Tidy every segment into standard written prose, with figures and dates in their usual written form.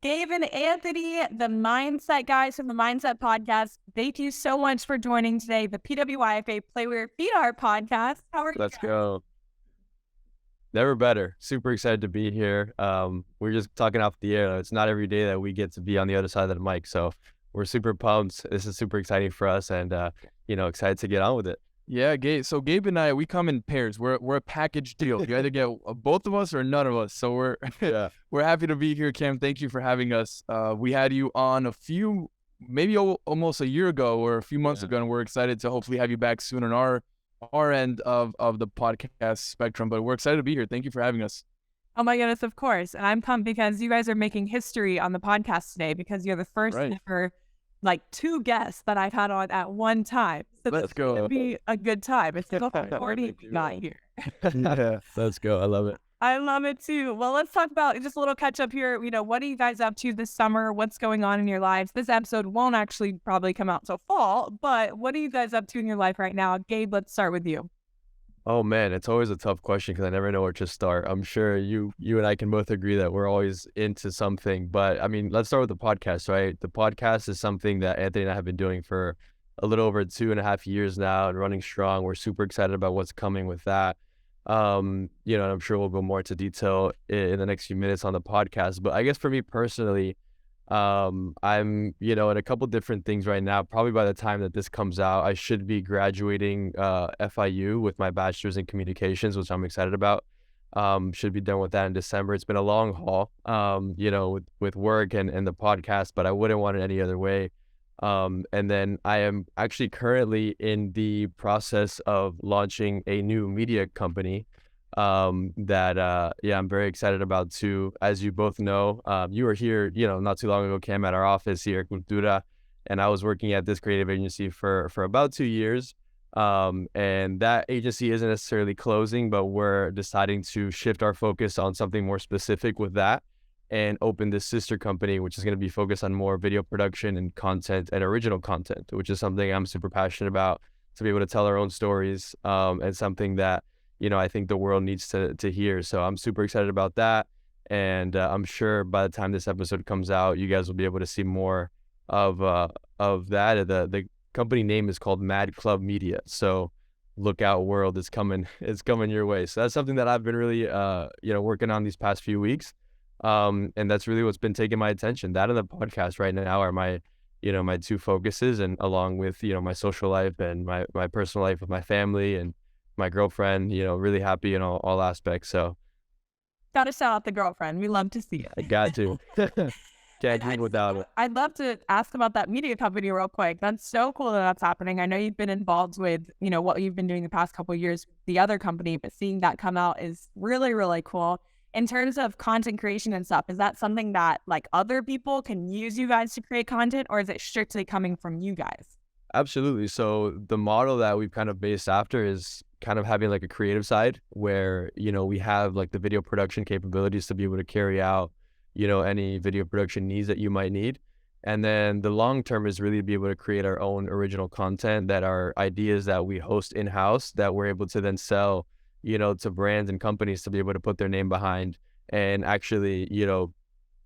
Gabe and Anthony, the mindset guys from the Mindset Podcast. Thank you so much for joining today, the PWYFA Play With Your Feet Podcast. How are you Let's guys? go. Never better. Super excited to be here. We're just talking off the air. It's not every day that we get to be on the other side of the mic. So we're super pumped. This is super exciting for us and, excited to get on with it. Yeah, Gabe. So Gabe and I, we come in pairs. We're a package deal. You either get both of us or none of us. So we're happy to be here, Cam. Thank you for having us. We had you on almost a year ago or a few months ago, and we're excited to hopefully have you back soon on our end of the podcast spectrum. But we're excited to be here. Thank you for having us. Oh my goodness, of course. And I'm pumped because you guys are making history on the podcast today because you're the first ever two guests that I've had on at one time. So Let's go. It's going to be a good time. It's still 40 not here. Yeah, let's go. I love it. I love it too. Well, let's talk about just a little catch up here. What are you guys up to this summer? What's going on in your lives? This episode won't actually probably come out till fall, but what are you guys up to in your life right now? Gabe, let's start with you. Oh man, it's always a tough question because I never know where to start. I'm sure you and I can both agree that we're always into something, but I mean, let's start with the podcast, right? The podcast is something that Anthony and I have been doing for a little over 2.5 years now and running strong. We're super excited about what's coming with that. And I'm sure we'll go more into detail in the next few minutes on the podcast. But I guess for me personally, I'm, in a couple different things right now. Probably by the time that this comes out, I should be graduating FIU with my bachelor's in communications, which I'm excited about. Should be done with that in December. It's been a long haul, with work and the podcast, but I wouldn't want it any other way. And then I am actually currently in the process of launching a new media company that I'm very excited about too. As you both know, you were here, not too long ago, Cam, at our office here at Cultura, and I was working at this creative agency for about 2 years. And that agency isn't necessarily closing, but we're deciding to shift our focus on something more specific with that and open this sister company, which is going to be focused on more video production and content and original content, which is something I'm super passionate about, to be able to tell our own stories, and something that, I think the world needs to hear. So I'm super excited about that. And I'm sure by the time this episode comes out, you guys will be able to see more of that. The company name is called Mad Club Media. So look out, world, it's coming your way. So that's something that I've been really, working on these past few weeks. And that's really what's been taking my attention. That and the podcast right now are my two focuses, and along with, my social life and my personal life with my family and my girlfriend, really happy in all aspects. So Gotta shout out the girlfriend. We love to see it. I got to. Can't do without it. I'd love to ask about that media company real quick. That's so cool that that's happening. I know you've been involved with, what you've been doing the past couple of years with the other company, but seeing that come out is really, really cool. In terms of content creation and stuff, is that something that other people can use you guys to create content, or is it strictly coming from you guys? Absolutely. So the model that we've kind of based after is kind of having a creative side where, we have the video production capabilities to be able to carry out, any video production needs that you might need. And then the long term is really to be able to create our own original content that are ideas that we host in-house that we're able to then sell, to brands and companies to be able to put their name behind and actually,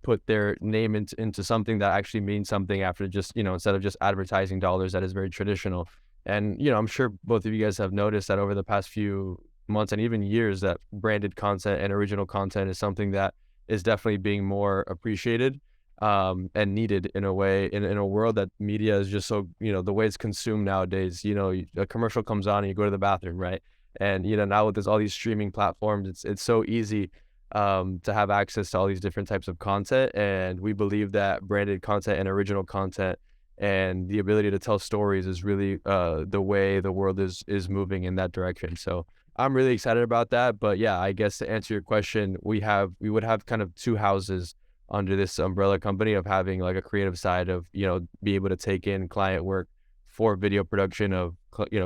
put their name into something that actually means something after just, instead of just advertising dollars that is very traditional. And, I'm sure both of you guys have noticed that over the past few months and even years that branded content and original content is something that is definitely being more appreciated and needed in a way in a world that media is just so, the way it's consumed nowadays. A commercial comes on and you go to the bathroom, right? And, now with all these streaming platforms, it's so easy to have access to all these different types of content. And we believe that branded content and original content and the ability to tell stories is really the way the world is moving in that direction. So I'm really excited about that. But yeah, I guess to answer your question, we would have kind of two houses under this umbrella company of having a creative side of, be able to take in client work for video production of,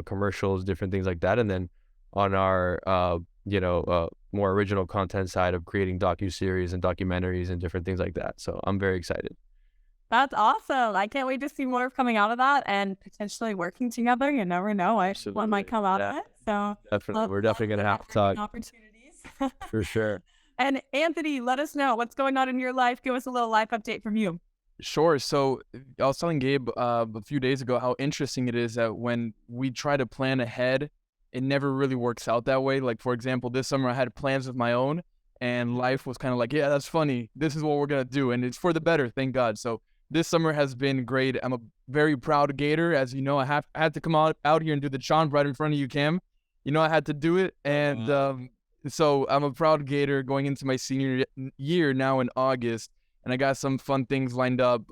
commercials, different things like that. And then on our, more original content side of creating docuseries and documentaries and different things like that. So I'm very excited. That's awesome. I can't wait to see more coming out of that and potentially working together. You never know. One might come out of it. So definitely, we're definitely going to have to talk. Opportunities. For sure. And Anthony, let us know what's going on in your life. Give us a little life update from you. Sure. So I was telling Gabe a few days ago how interesting it is that when we try to plan ahead, it never really works out that way. Like, for example, this summer I had plans of my own and life was kind of like, yeah, that's funny. This is what we're going to do. And it's for the better, thank God. So this summer has been great. I'm a very proud Gator. As you know, I had to come out here and do the chant right in front of you, Cam. You know, I had to do it. And so I'm a proud Gator going into my senior year now in August. And I got some fun things lined up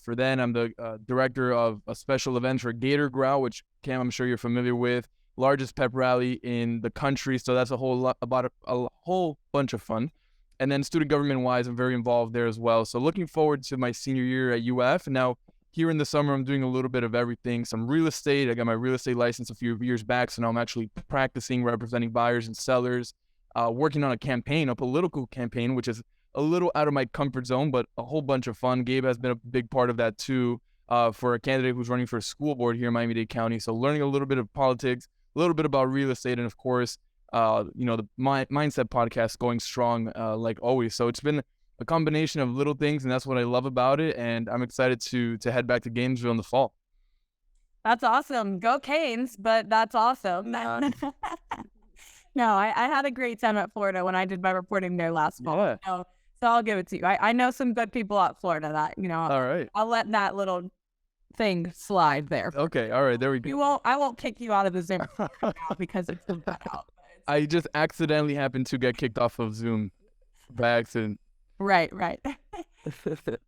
for then. I'm the director of a special event for Gator Growl, which, Cam, I'm sure you're familiar with. Largest pep rally in the country. So that's a whole bunch of fun. And then student government-wise, I'm very involved there as well. So looking forward to my senior year at UF. And now here in the summer, I'm doing a little bit of everything. Some real estate. I got my real estate license a few years back. So now I'm actually practicing, representing buyers and sellers, working on a political campaign, which is a little out of my comfort zone, but a whole bunch of fun. Gabe has been a big part of that too, for a candidate who's running for a school board here in Miami-Dade County. So learning a little bit of politics, a little bit about real estate, and of course, the Mindset Podcast going strong, like always. So it's been a combination of little things, and that's what I love about it. And I'm excited to head back to Gainesville in the fall. That's awesome. Go Canes, but that's awesome. No, I had a great time at Florida when I did my reporting there last fall. Yeah. So I'll give it to you. I know some good people at Florida that, All right. I'll let that little thing slide there. Okay. All right. There we go. I won't kick you out of the Zoom now because it's been cut out. I just accidentally happened to get kicked off of Zoom by accident. Right.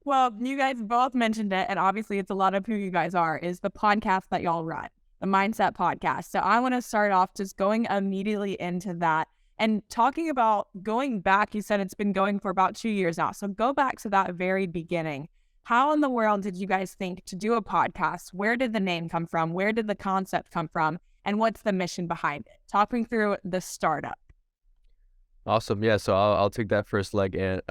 Well, you guys both mentioned it, and obviously it's a lot of who you guys are, is the podcast that y'all run, the Mindset Podcast. So I want to start off just going immediately into that and talking about going back. You said it's been going for about 2 years now. So go back to that very beginning. How in the world did you guys think to do a podcast? Where did the name come from? Where did the concept come from? And what's the mission behind it? Talking through the startup. Awesome. Yeah. So I'll take that first leg. And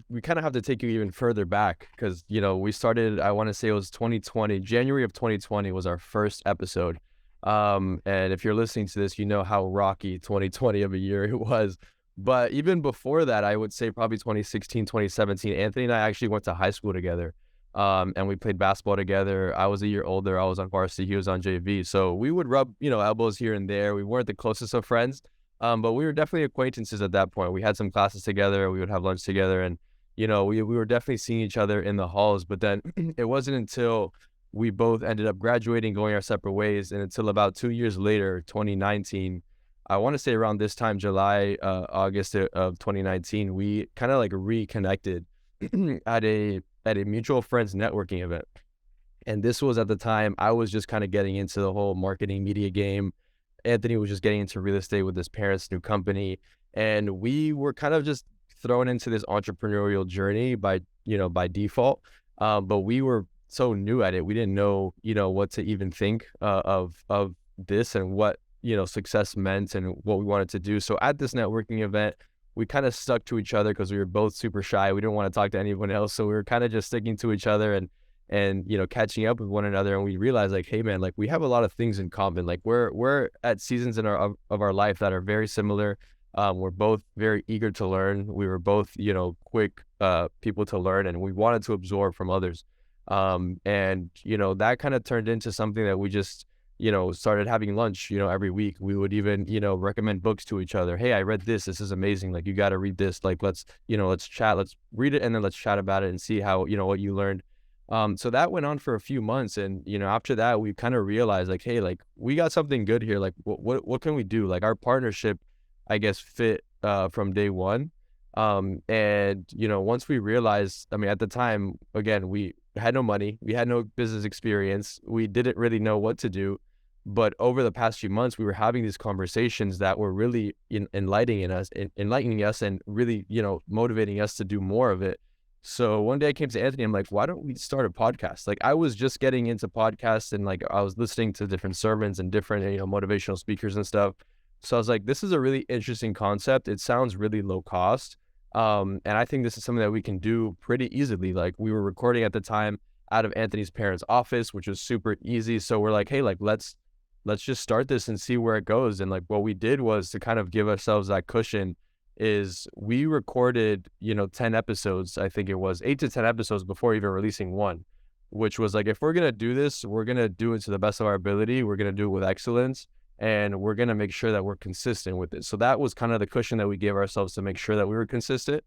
we kind of have to take you even further back because, we started, I want to say it was 2020, January of 2020 was our first episode. And if you're listening to this, you know how rocky 2020 of a year it was. But even before that, I would say probably 2016, 2017, Anthony and I actually went to high school together. And we played basketball together. I was a year older. I was on varsity. He was on JV. So we would rub, elbows here and there. We weren't the closest of friends, but we were definitely acquaintances at that point. We had some classes together. We would have lunch together. And, we were definitely seeing each other in the halls. But then it wasn't until we both ended up graduating, going our separate ways. And until about 2 years later, 2019, I want to say around this time, July, August of 2019, we kind of like reconnected at a mutual friends networking event. And this was at the time I was just kind of getting into the whole marketing media game. Anthony was just getting into real estate with his parents' new company. And we were kind of just thrown into this entrepreneurial journey by default. But we were so new at it. We didn't know, what to even think of this and what, success meant and what we wanted to do. So at this networking event, we kind of stuck to each other because we were both super shy. We didn't want to talk to anyone else. So we were kind of just sticking to each other and catching up with one another. And we realized like, hey man, like we have a lot of things in common. Like we're at seasons of our life that are very similar. We're both very eager to learn. We were both, quick people to learn, and we wanted to absorb from others. And that kind of turned into something that we just, started having lunch, every week. We would even, recommend books to each other. Hey, I read this. This is amazing. Like, you got to read this. Like, let's chat. Let's read it, and then let's chat about it and see how, what you learned. So that went on for a few months. And, after that, we kind of realized like, hey, like we got something good here. Like, what can we do? Like, our partnership, I guess, fit from day one. And, once we realized, at the time, again, we had no money. We had no business experience. We didn't really know what to do. But over the past few months, we were having these conversations that were really enlightening us and really, motivating us to do more of it. So one day I came to Anthony, I'm like, why don't we start a podcast? Like, I was just getting into podcasts and like I was listening to different sermons and different, motivational speakers and stuff. So I was like, this is a really interesting concept. It sounds really low cost. And I think this is something that we can do pretty easily. Like, we were recording at the time out of Anthony's parents' office, which was super easy. So we're like, hey, like, let's just start this and see where it goes. And like, what we did was to kind of give ourselves that cushion is we recorded, 10 episodes, I think it was 8 to 10 episodes before even releasing one, which was like, if we're going to do this, we're going to do it to the best of our ability. We're going to do it with excellence, and we're going to make sure that we're consistent with it. So that was kind of the cushion that we gave ourselves to make sure that we were consistent.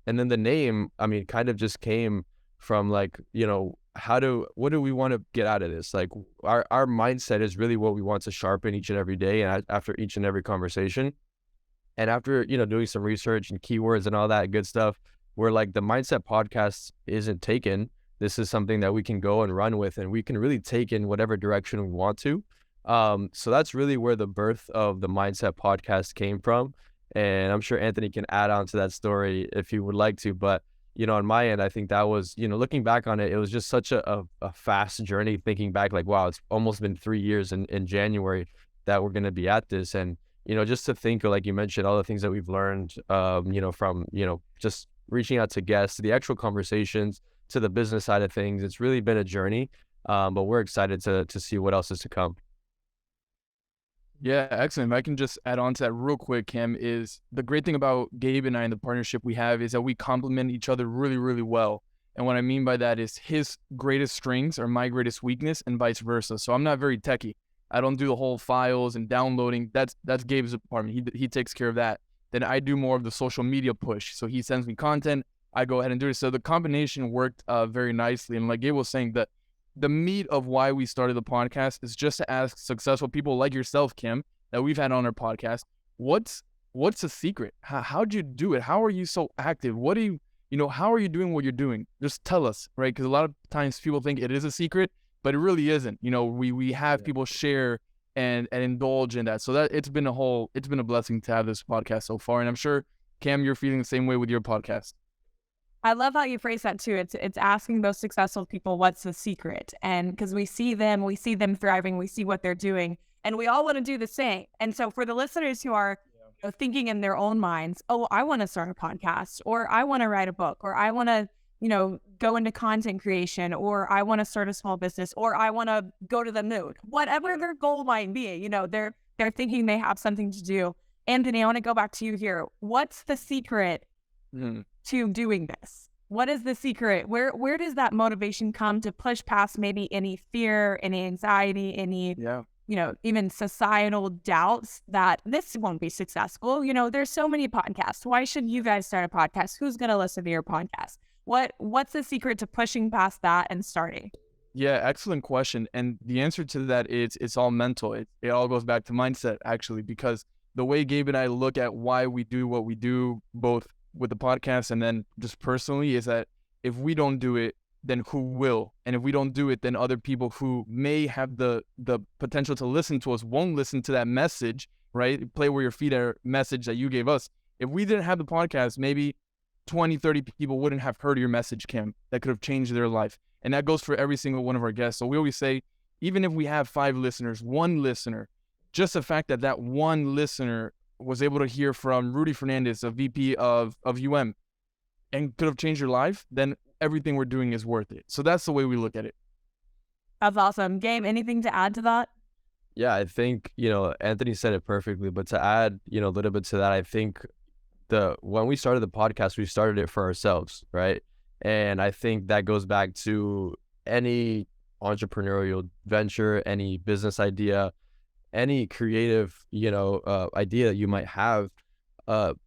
And then the name, I mean, kind of just came from like, what do we want to get out of this? Like our mindset is really what we want to sharpen each and every day and after each and every conversation. And after, doing some research and keywords and all that good stuff, we're like, the Mindset Podcast isn't taken. This is something that we can go and run with, and we can really take in whatever direction we want to. So that's really where the birth of the Mindset Podcast came from. And I'm sure Anthony can add on to that story if he would like to. But, on my end, I think that was, looking back on it, it was just such a fast journey, thinking back like, wow, it's almost been 3 years in January that we're going to be at this. And, just to think, like you mentioned, all the things that we've learned, from, just reaching out to guests, to the actual conversations, to the business side of things. It's really been a journey, but we're excited to see what else is to come. Yeah, excellent. If I can just add on to that real quick, Cam, is the great thing about Gabe and I and the partnership we have is that we complement each other really, really well. And what I mean by that is his greatest strengths are my greatest weakness and vice versa. So I'm not very techie. I don't do the whole files and downloading. That's Gabe's department. He takes care of that. Then I do more of the social media push. So he sends me content. I go ahead and do it. So the combination worked very nicely. And like Gabe was saying, the meat of why we started the podcast is just to ask successful people like yourself, Kim, that we've had on our podcast, what's the secret? How'd you do it? How are you so active? What do you, how are you doing what you're doing? Just tell us, right? Because a lot of times people think it is a secret, but it really isn't. We have people share and indulge in that. So that it's been a blessing to have this podcast so far. And I'm sure, Cam, you're feeling the same way with your podcast. I love how you phrase that too. It's asking those successful people, what's the secret? And because we see them thriving, we see what they're doing, and we all want to do the same. And so for the listeners who are thinking in their own minds, oh, I want to start a podcast, or I want to write a book, or I want to, go into content creation, or I want to start a small business, or I want to go to the moon, whatever their goal might be, they're thinking they have something to do. Anthony, I want to go back to you here. What's the secret to doing this? What is the secret? Where does that motivation come to push past maybe any fear, any anxiety, any, even societal doubts that this won't be successful? There's so many podcasts. Why should you guys start a podcast? Who's going to listen to your podcast? What's the secret to pushing past that and starting? Yeah, excellent question. And the answer to that is it's all mental. It all goes back to mindset, actually, because the way Gabe and I look at why we do what we do, both with the podcast and then just personally, is that if we don't do it, then who will? And if we don't do it, then other people who may have the potential to listen to us won't listen to that message, right? Play where your feet are message that you gave us. If we didn't have the podcast, maybe 20, 30 people wouldn't have heard your message, Kim, that could have changed their life. And that goes for every single one of our guests. So we always say, even if we have 5 listeners, 1 listener, just the fact that one listener was able to hear from Rudy Fernandez, a VP of UM, and could have changed your life, then everything we're doing is worth it. So that's the way we look at it. That's awesome. Gabe, anything to add to that? Yeah, I think, Anthony said it perfectly, but to add, a little bit to that, I think when we started the podcast, we started it for ourselves, right? And I think that goes back to any entrepreneurial venture, any business idea, any creative, idea that you might have.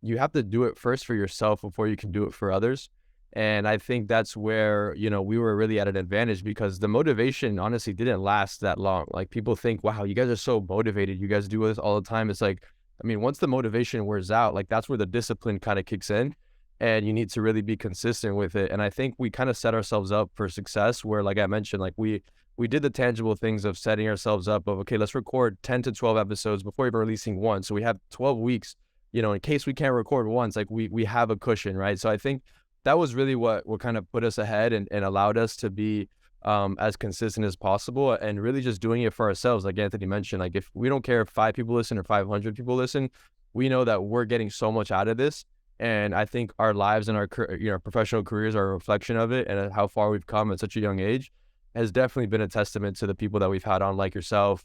You have to do it first for yourself before you can do it for others. And I think that's where, we were really at an advantage, because the motivation honestly didn't last that long. Like, people think, wow, you guys are so motivated. You guys do this all the time. It's like, once the motivation wears out, like, that's where the discipline kind of kicks in, and you need to really be consistent with it. And I think we kind of set ourselves up for success where, like I mentioned, like we did the tangible things of setting ourselves up of, okay, let's record 10 to 12 episodes before even releasing one. So we have 12 weeks, in case we can't record once, like we have a cushion, right? So I think that was really what kind of put us ahead and allowed us to be as consistent as possible, and really just doing it for ourselves. Like Anthony mentioned, like, if we don't care if 5 people listen or 500 people listen, we know that we're getting so much out of this. And I think our lives and our professional careers are a reflection of it, and how far we've come at such a young age has definitely been a testament to the people that we've had on, like yourself,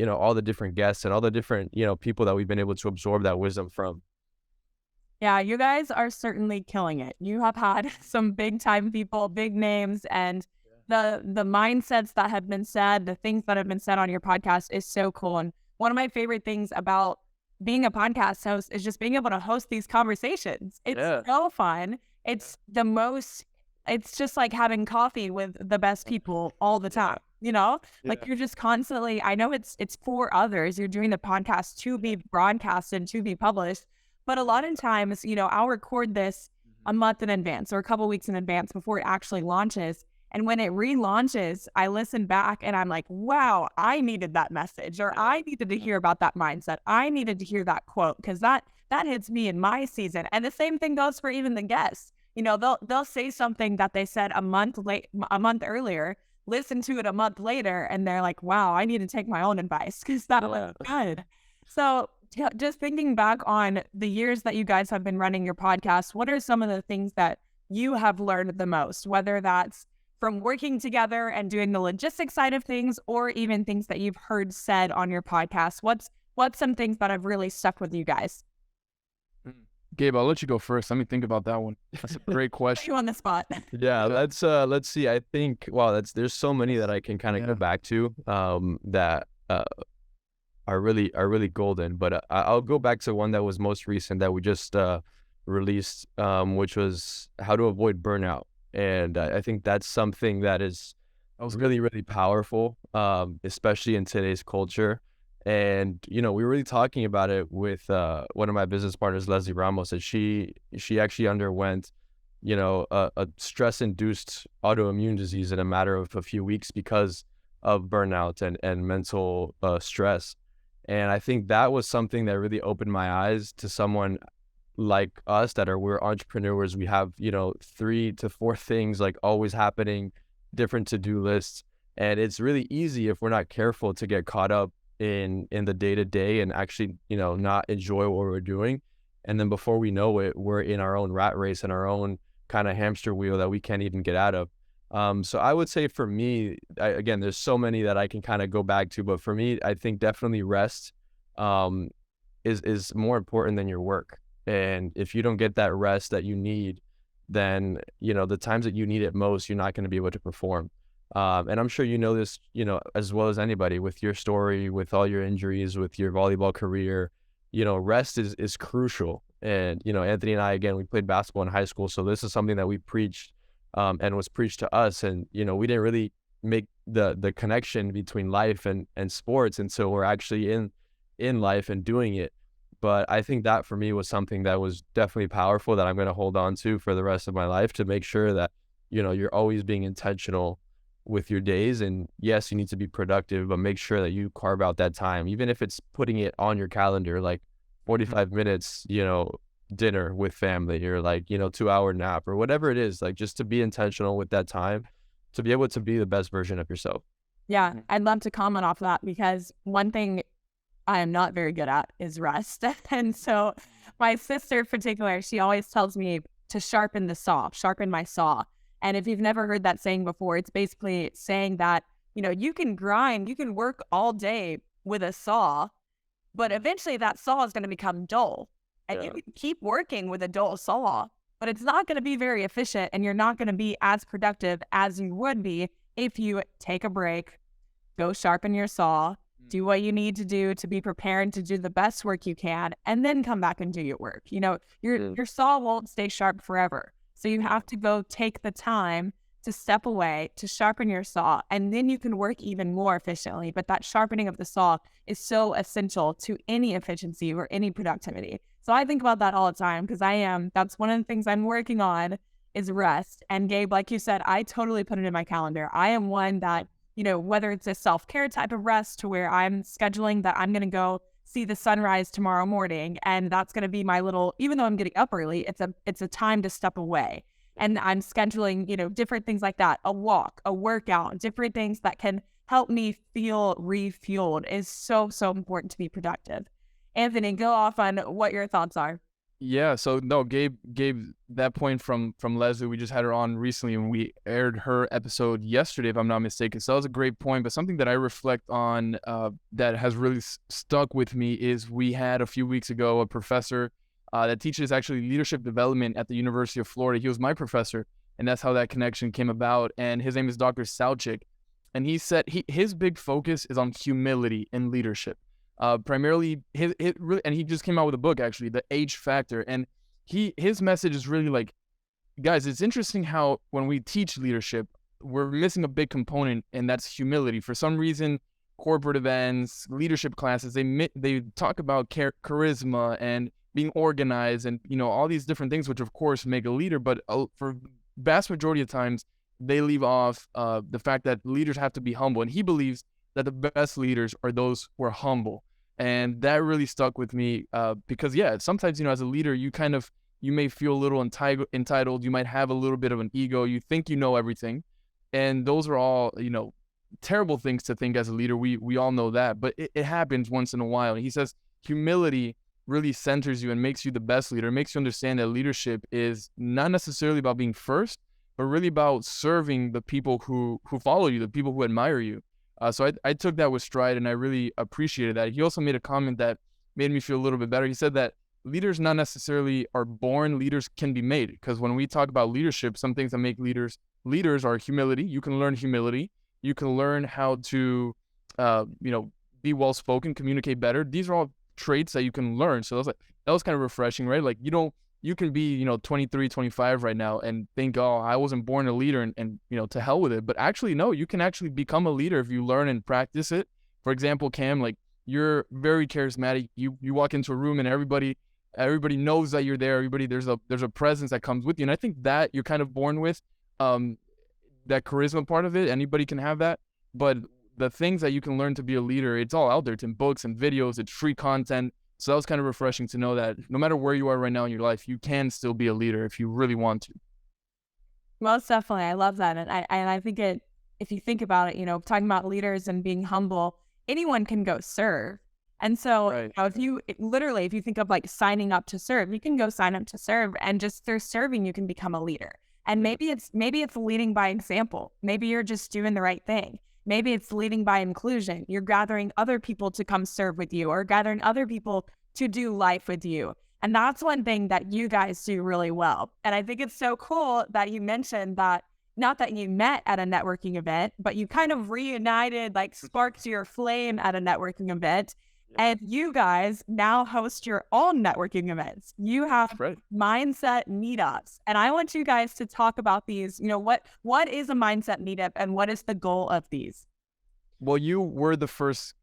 all the different guests and all the different, people that we've been able to absorb that wisdom from. Yeah, you guys are certainly killing it. You have had some big time people, big names, and the mindsets that have been said, the things that have been said on your podcast is so cool. And one of my favorite things about being a podcast host is just being able to host these conversations. It's so fun. It's it's just like having coffee with the best people all the time, like you're just constantly, I know it's for others. You're doing the podcast to be broadcasted, to be published. But a lot of times, I'll record this a month in advance or a couple weeks in advance before it actually launches. And when it relaunches, I listen back and I'm like, wow, I needed that message, or I needed to hear about that mindset. I needed to hear that quote because that hits me in my season. And the same thing goes for even the guests. They'll say something that they said a month earlier, listen to it a month later, and they're like, wow, I need to take my own advice because that was good. So just thinking back on the years that you guys have been running your podcast, what are some of the things that you have learned the most, whether that's from working together and doing the logistics side of things, or even things that you've heard said on your podcast? What's some things that have really stuck with you guys? Gabe, I'll let you go first. Let me think about that one. That's a great question. You on the spot. Yeah, let's see. I think there's so many that I can kind of go back to that are really golden. But I'll go back to one that was most recent that we just released, which was how to avoid burnout. And I think that's something that was really, really powerful, especially in today's culture. And, we were really talking about it with one of my business partners, Leslie Ramos, that she actually underwent, a stress-induced autoimmune disease in a matter of a few weeks because of burnout and mental stress. And I think that was something that really opened my eyes to someone like us we're entrepreneurs. We have, 3 to 4 things like always happening, different to-do lists. And it's really easy if we're not careful to get caught up in the day-to-day and actually, not enjoy what we're doing. And then before we know it, we're in our own rat race and our own kind of hamster wheel that we can't even get out of. So I would say for me, again, there's so many that I can kind of go back to, but for me, I think definitely rest is more important than your work. And if you don't get that rest that you need, then, the times that you need it most, you're not going to be able to perform. And I'm sure you know this, as well as anybody with your story, with all your injuries, with your volleyball career, rest is crucial. And, Anthony and I, again, we played basketball in high school. So this is something that we preached and was preached to us. And, we didn't really make the connection between life and sports until we're actually in life and doing it. But I think that for me was something that was definitely powerful that I'm going to hold on to for the rest of my life, to make sure that, you're always being intentional with your days. And yes, you need to be productive, but make sure that you carve out that time, even if it's putting it on your calendar, like 45 minutes, dinner with family, or like, 2-hour nap, or whatever it is, like just to be intentional with that time to be able to be the best version of yourself. Yeah, I'd love to comment off that, because one thing I am not very good at is rest. And so my sister in particular, she always tells me to sharpen my saw. And if you've never heard that saying before, it's basically saying that, you can grind, you can work all day with a saw, but eventually that saw is going to become dull. And you can keep working with a dull saw, but it's not going to be very efficient, and you're not going to be as productive as you would be if you take a break, go sharpen your saw, do what you need to do to be prepared to do the best work you can, and then come back and do your work. Your saw won't stay sharp forever. So you have to go take the time to step away, to sharpen your saw, and then you can work even more efficiently. But that sharpening of the saw is so essential to any efficiency or any productivity. So I think about that all the time, because that's one of the things I'm working on is rest. And Gabe, like you said, I totally put it in my calendar. I am one that, whether it's a self-care type of rest to where I'm scheduling that I'm going to go see the sunrise tomorrow morning, and that's going to be my little, even though I'm getting up early, it's a time to step away. And I'm scheduling, different things like that, a walk, a workout, different things that can help me feel refueled is so, so important to be productive. Anthony, go off on what your thoughts are. Yeah, so no, Gabe, that point from Leslie, we just had her on recently, and we aired her episode yesterday, if I'm not mistaken. So that was a great point. But something that I reflect on that has really stuck with me is we had a few weeks ago a professor that teaches actually leadership development at the University of Florida. He was my professor, and that's how that connection came about. And his name is Dr. Salchik. And he said his big focus is on humility in leadership. Primarily, and he just came out with a book, actually, The H Factor. And his message is really like, guys, it's interesting how when we teach leadership, we're missing a big component, and that's humility. For some reason, corporate events, leadership classes, they talk about charisma and being organized and, all these different things, which of course make a leader. But for vast majority of times, they leave off the fact that leaders have to be humble. And he believes that the best leaders are those who are humble. And that really stuck with me because, sometimes, as a leader, you may feel a little entitled. You might have a little bit of an ego. You think you know everything. And those are all, terrible things to think as a leader. We all know that. But it happens once in a while. And he says humility really centers you and makes you the best leader. It makes you understand that leadership is not necessarily about being first, but really about serving the people who follow you, the people who admire you. So I took that with stride, and I really appreciated that. He also made a comment that made me feel a little bit better. He said that leaders not necessarily are born, leaders can be made. Because when we talk about leadership, some things that make leaders are humility. You can learn humility. You can learn how to, be well-spoken, communicate better. These are all traits that you can learn. So that was kind of refreshing, right? Like, you can be, 23, 25 right now and think, oh, I wasn't born a leader and to hell with it. But actually, no, you can actually become a leader if you learn and practice it. For example, Cam, like, you're very charismatic. You walk into a room and everybody knows that you're there. There's a presence that comes with you. And I think that you're kind of born with, that charisma part of it. Anybody can have that. But the things that you can learn to be a leader, it's all out there. It's in books and videos. It's free content. So that was kind of refreshing to know that no matter where you are right now in your life, you can still be a leader if you really want to. Most definitely. I love that. And I think if you think about it, talking about leaders and being humble, anyone can go serve. And so right. if you think of like signing up to serve, you can go sign up to serve, and just through serving, you can become a leader. And maybe it's leading by example. Maybe you're just doing the right thing. Maybe it's leading by inclusion. You're gathering other people to come serve with you, or gathering other people to do life with you. And that's one thing that you guys do really well. And I think it's so cool that you mentioned that, not that you met at a networking event, but you kind of reunited, like sparked your flame at a networking event. And you guys now host your own networking events. You have mindset meetups. And I want you guys to talk about these. What is a mindset meetup and what is the goal of these? Well, you were the first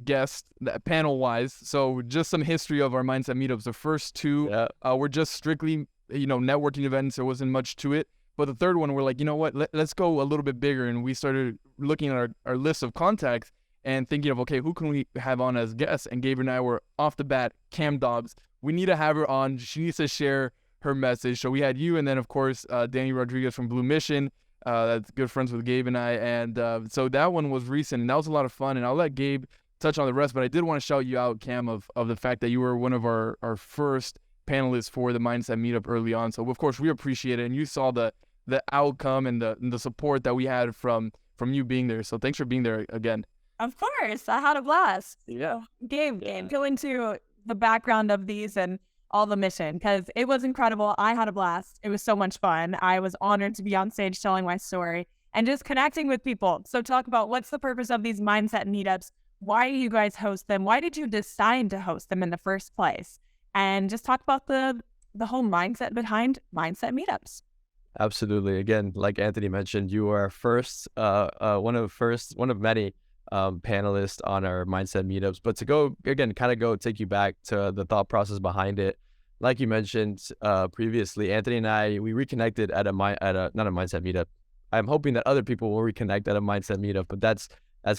guest panel-wise. So just some history of our mindset meetups. The first two were just strictly, networking events. There wasn't much to it. But the third one, we're like, you know what, let's go a little bit bigger. And we started looking at our list of contacts and thinking of, okay, who can we have on as guests? And Gabe and I were off the bat, Cam Dobbs. We need to have her on. She needs to share her message. So we had you, and then, of course, Danny Rodriguez from Blue Mission. That's good friends with Gabe and I. And so that one was recent, and that was a lot of fun. And I'll let Gabe touch on the rest, but I did want to shout you out, Cam, of the fact that you were one of our first panelists for the Mindset Meetup early on. So, of course, we appreciate it. And you saw the outcome and the support that we had from you being there. So thanks for being there again. Of course. I had a blast. Yeah. Gabe, go into the background of these and all the mission, because it was incredible. I had a blast. It was so much fun. I was honored to be on stage telling my story and just connecting with people. So talk about what's the purpose of these mindset meetups? Why do you guys host them? Why did you decide to host them in the first place? And just talk about the whole mindset behind mindset meetups. Absolutely. Again, like Anthony mentioned, you are one of many panelists on our mindset meetups. But to go again, take you back to the thought process behind it. Like you mentioned previously, Anthony and I, we reconnected at not a mindset meetup. I'm hoping that other people will reconnect at a mindset meetup, but that's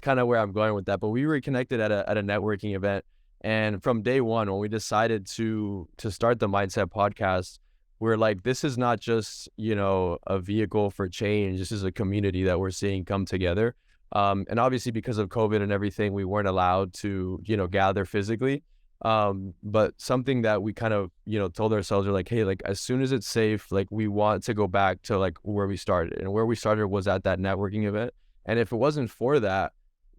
kind of where I'm going with that. But we reconnected at a networking event, and from day one, when we decided to start the Mindset Podcast, we're like, this is not just a vehicle for change. This is a community that we're seeing come together. And obviously, because of COVID and everything, we weren't allowed to gather physically. But something that we kind of told ourselves, are like, hey, like as soon as it's safe, like we want to go back to like where we started, and where we started was at that networking event. And if it wasn't for that,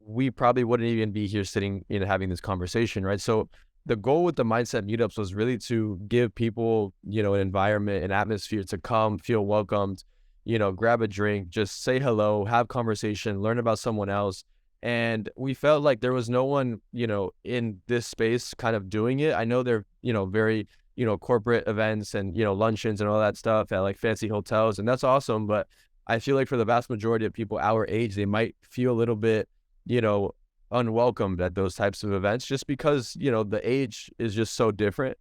we probably wouldn't even be here sitting having this conversation, right? So the goal with the mindset meetups was really to give people, you know, an environment, an atmosphere to come, feel welcomed, you know, grab a drink, just say hello, have conversation, learn about someone else. And we felt like there was no one, you know, in this space kind of doing it. I know they're, you know, very, you know, corporate events and, you know, luncheons and all that stuff at like fancy hotels. And that's awesome. But I feel like for the vast majority of people our age, they might feel a little bit, you know, unwelcomed at those types of events just because, you know, the age is just so different.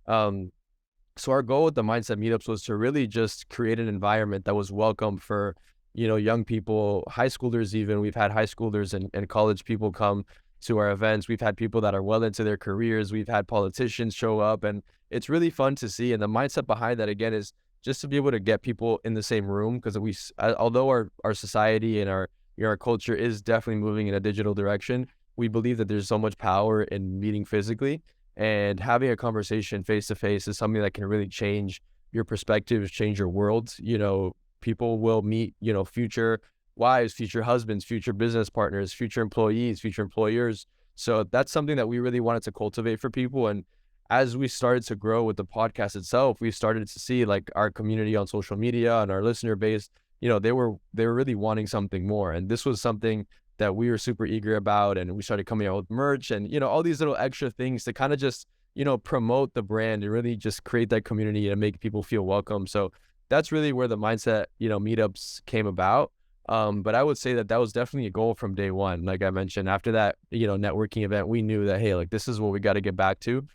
So our goal with the mindset meetups was to really just create an environment that was welcome for, you know, young people, high schoolers even. We've had high schoolers and college people come to our events. We've had people that are well into their careers. We've had politicians show up, and it's really fun to see. And the mindset behind that, again, is just to be able to get people in the same room, because although our society and our, you know, our culture is definitely moving in a digital direction, we believe that there's so much power in meeting physically, and having a conversation face to face is something that can really change your perspectives, change your world. You know, people will meet, you know, future wives, future husbands, future business partners, future employees, future employers. So that's something that we really wanted to cultivate for people. And as we started to grow with the podcast itself, we started to see like our community on social media and our listener base, you know, they were really wanting something more. And this was something that we were super eager about. And we started coming out with merch and, you know, all these little extra things to kind of just, you know, promote the brand and really just create that community and make people feel welcome. So that's really where the mindset, you know, meetups came about. But I would say that was definitely a goal from day one. Like I mentioned, after that, you know, networking event, we knew that, hey, like this is what we got to get back to.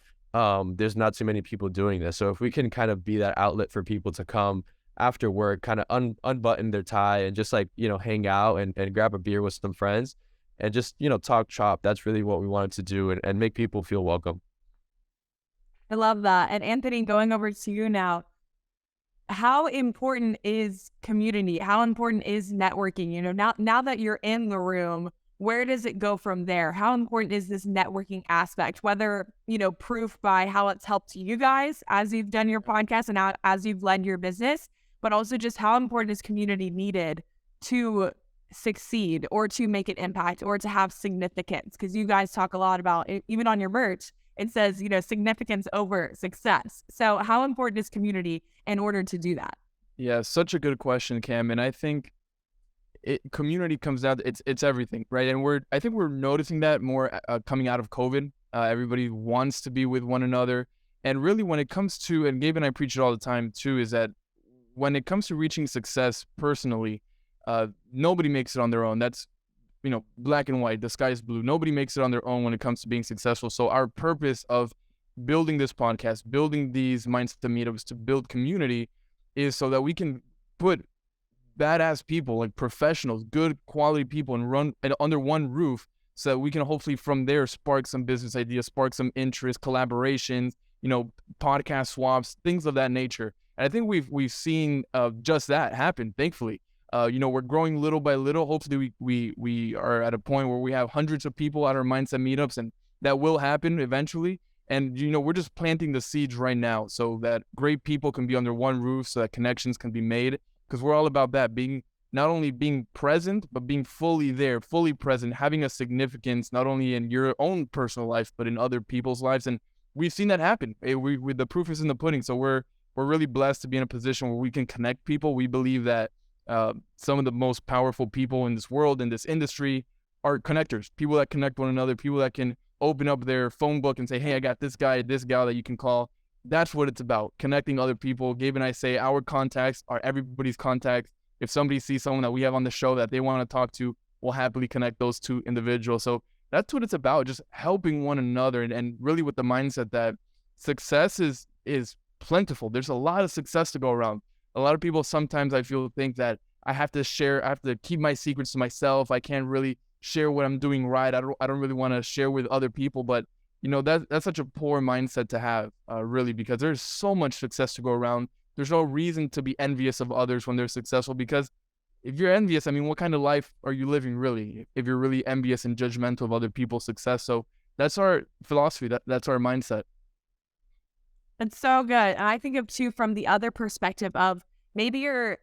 There's not too many people doing this. So if we can kind of be that outlet for people to come after work, kind of unbutton their tie and just like, you know, hang out and grab a beer with some friends and just, you know, talk shop. That's really what we wanted to do and make people feel welcome. I love that. And Anthony, going over to you now, how important is community? How important is networking? You know, now that you're in the room, where does it go from there? How important is this networking aspect, whether, you know, proof by how it's helped you guys as you've done your podcast and now as you've led your business, but also just how important is community needed to succeed or to make an impact or to have significance? Because you guys talk a lot about it, even on your merch, it says, you know, significance over success. So how important is community in order to do that? Yeah, such a good question, Cam. And I think community comes down to, it's everything, right? And I think we're noticing that more coming out of COVID. Everybody wants to be with one another. And really when it comes to, and Gabe and I preach it all the time too, is that when it comes to reaching success personally, nobody makes it on their own. That's, you know, black and white, the sky is blue. Nobody makes it on their own when it comes to being successful. So our purpose of building this podcast, building these mindset meetups to build community is so that we can put badass people, like professionals, good quality people, and run under one roof so that we can hopefully from there spark some business ideas, spark some interest, collaborations, you know, podcast swaps, things of that nature. And I think we've seen just that happen, thankfully. You know, we're growing little by little. Hopefully we are at a point where we have hundreds of people at our mindset meetups, and that will happen eventually. And, you know, we're just planting the seeds right now so that great people can be under one roof, so that connections can be made. Because we're all about that, being not only being present, but being fully there, fully present, having a significance, not only in your own personal life, but in other people's lives. And we've seen that happen. The proof is in the pudding. So we're really blessed to be in a position where we can connect people. We believe that some of the most powerful people in this world, in this industry, are connectors, people that connect one another, people that can open up their phone book and say, hey, I got this guy, this gal that you can call. That's what it's about, connecting other people. Gabe and I say our contacts are everybody's contacts. If somebody sees someone that we have on the show that they want to talk to, we'll happily connect those two individuals. So that's what it's about, just helping one another and really with the mindset that success is plentiful. There's a lot of success to go around. A lot of people sometimes I feel think that I have to keep my secrets to myself. I can't really share what I'm doing right. I don't really want to share with other people, but you know, that's such a poor mindset to have, really, because there's so much success to go around. There's no reason to be envious of others when they're successful, because if you're envious, I mean, what kind of life are you living, really, if you're really envious and judgmental of other people's success? So that's our philosophy. That's our mindset. That's so good. And I think of too from the other perspective of maybe you're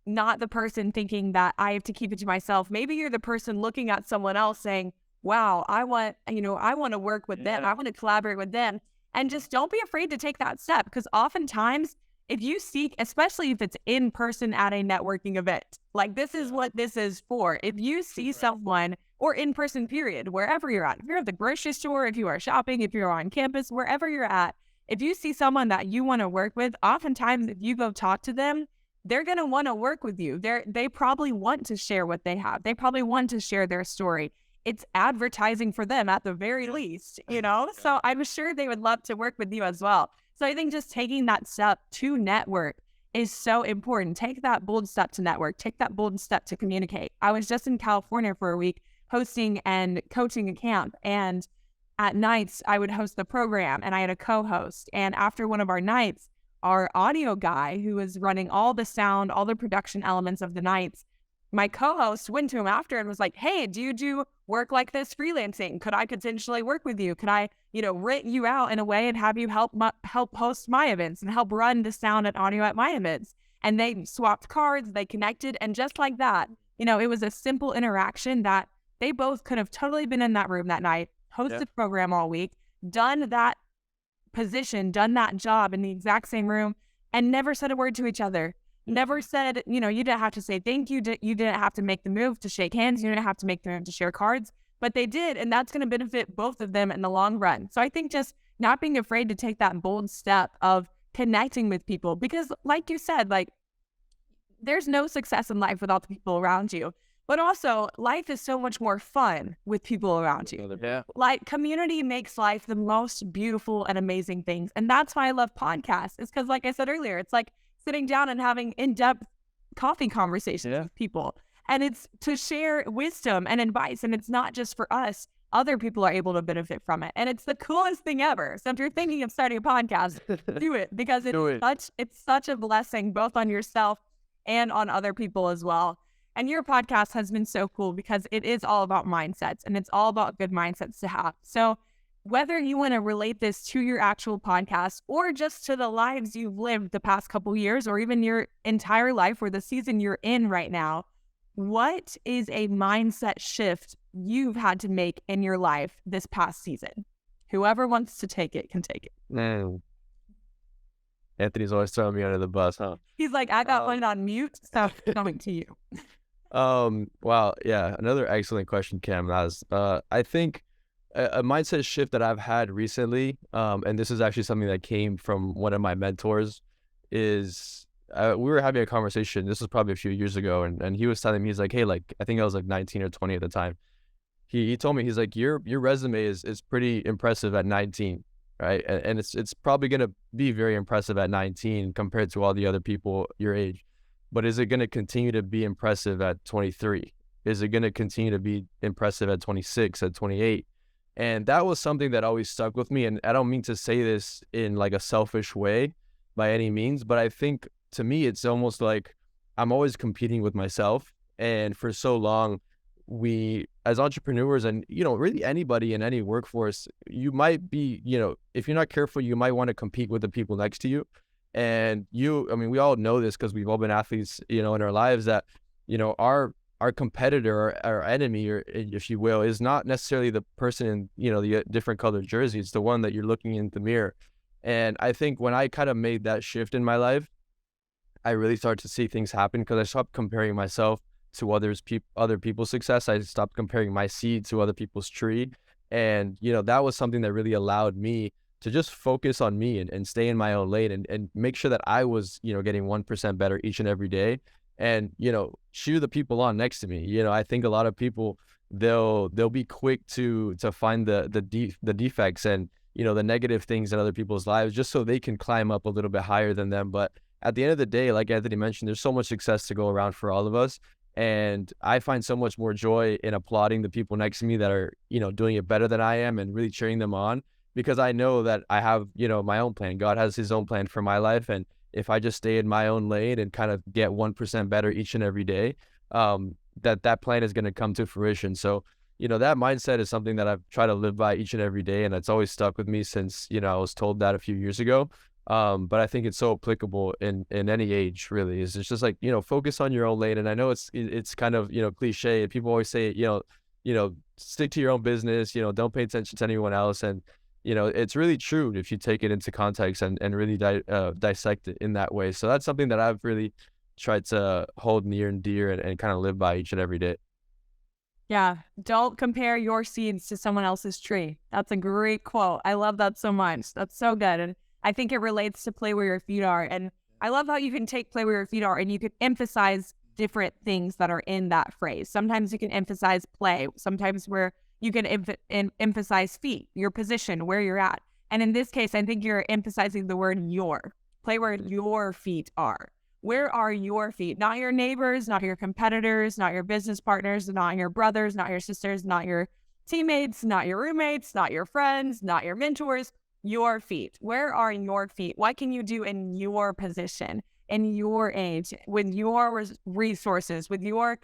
not the person thinking that I have to keep it to myself. Maybe you're the person looking at someone else saying, wow, I want to work with them. I want to collaborate with them. And just don't be afraid to take that step, because oftentimes if you seek, especially if it's in person at a networking event, like this is what this is for. If you see someone, or in person period, wherever you're at, if you're at the grocery store, if you are shopping, if you're on campus, wherever you're at, if you see someone that you want to work with, oftentimes if you go talk to them, they're going to want to work with you. They probably want to share what they have. They probably want to share their story. It's advertising for them at the very least, So I'm sure they would love to work with you as well. So I think just taking that step to network is so important. Take that bold step to network. Take that bold step to communicate. I was just in California for a week hosting and coaching a camp, and at nights I would host the program, and I had a co-host. And after one of our nights, our audio guy, who was running all the sound, all the production elements of the nights, my co-host went to him after and was like, hey, do you do work like this freelancing? Could I potentially work with you? Could I, rent you out in a way and have you help host my events and help run the sound and audio at my events? And they swapped cards, they connected. And just like that, it was a simple interaction that they both could have totally been in that room that night, hosted the program all week, done that position, done that job in the exact same room, and never said a word to each other. Never said, you didn't have to say thank you. You didn't have to make the move to shake hands. You didn't have to make the move to share cards, but they did. And that's going to benefit both of them in the long run. So I think just not being afraid to take that bold step of connecting with people, because like you said, like there's no success in life without the people around you. But also, life is so much more fun with people around you. Yeah. Like, community makes life the most beautiful and amazing things. And that's why I love podcasts. It's because, like I said earlier, it's like sitting down and having in-depth coffee conversations with people. And it's to share wisdom and advice. And it's not just for us. Other people are able to benefit from it. And it's the coolest thing ever. So if you're thinking of starting a podcast, do it. Because it's such a blessing, both on yourself and on other people as well. And your podcast has been so cool because it is all about mindsets, and it's all about good mindsets to have. So whether you want to relate this to your actual podcast or just to the lives you've lived the past couple years, or even your entire life or the season you're in right now, what is a mindset shift you've had to make in your life this past season? Whoever wants to take it can take it. Man. Anthony's always throwing me under the bus, huh? He's like, I got one on mute, so coming to you. Wow. Yeah. Another excellent question, Cam. I think a mindset shift that I've had recently, and this is actually something that came from one of my mentors, is we were having a conversation. This was probably a few years ago. And he was telling me, he's like, hey, like, I think I was like 19 or 20 at the time. He told me, he's like, your resume is pretty impressive at 19. Right. And it's probably going to be very impressive at 19 compared to all the other people your age. But is it going to continue to be impressive at 23? Is it going to continue to be impressive at 26, at 28? And that was something that always stuck with me. And I don't mean to say this in like a selfish way by any means, but I think to me, it's almost like I'm always competing with myself. And for so long, we as entrepreneurs and, really anybody in any workforce, you might be, if you're not careful, you might want to compete with the people next to you. And we all know this because we've all been athletes, in our lives, that, our competitor, our enemy, or if you will, is not necessarily the person in, the different colored jersey. It's the one that you're looking in the mirror. And I think when I kind of made that shift in my life, I really started to see things happen because I stopped comparing myself to other people's success. I stopped comparing my seed to other people's tree. And, that was something that really allowed me to just focus on me and stay in my own lane and make sure that I was, getting 1% better each and every day. And, cheer the people on next to me. I think a lot of people, they'll be quick to find the defects and, the negative things in other people's lives just so they can climb up a little bit higher than them. But at the end of the day, like Anthony mentioned, there's so much success to go around for all of us. And I find so much more joy in applauding the people next to me that are, doing it better than I am and really cheering them on, because I know that I have, my own plan. God has his own plan for my life. And if I just stay in my own lane and kind of get 1% better each and every day, that plan is going to come to fruition. So, that mindset is something that I've tried to live by each and every day. And it's always stuck with me since, I was told that a few years ago. But I think it's so applicable in any age, really. It's just like, focus on your own lane. And I know it's kind of, cliche. People always say, stick to your own business, don't pay attention to anyone else. And, it's really true if you take it into context and really dissect it in that way. So that's something that I've really tried to hold near and dear and kind of live by each and every day. Yeah. Don't compare your seeds to someone else's tree. That's a great quote. I love that so much. That's so good. And I think it relates to play where your feet are. And I love how you can take play where your feet are and you can emphasize different things that are in that phrase. Sometimes you can emphasize play. Sometimes where you can emphasize feet, your position, where you're at. And in this case, I think you're emphasizing the word your. Play where your feet are. Where are your feet? Not your neighbors, not your competitors, not your business partners, not your brothers, not your sisters, not your teammates, not your roommates, not your friends, not your mentors. Your feet. Where are your feet? What can you do in your position, in your age, with your resources, with your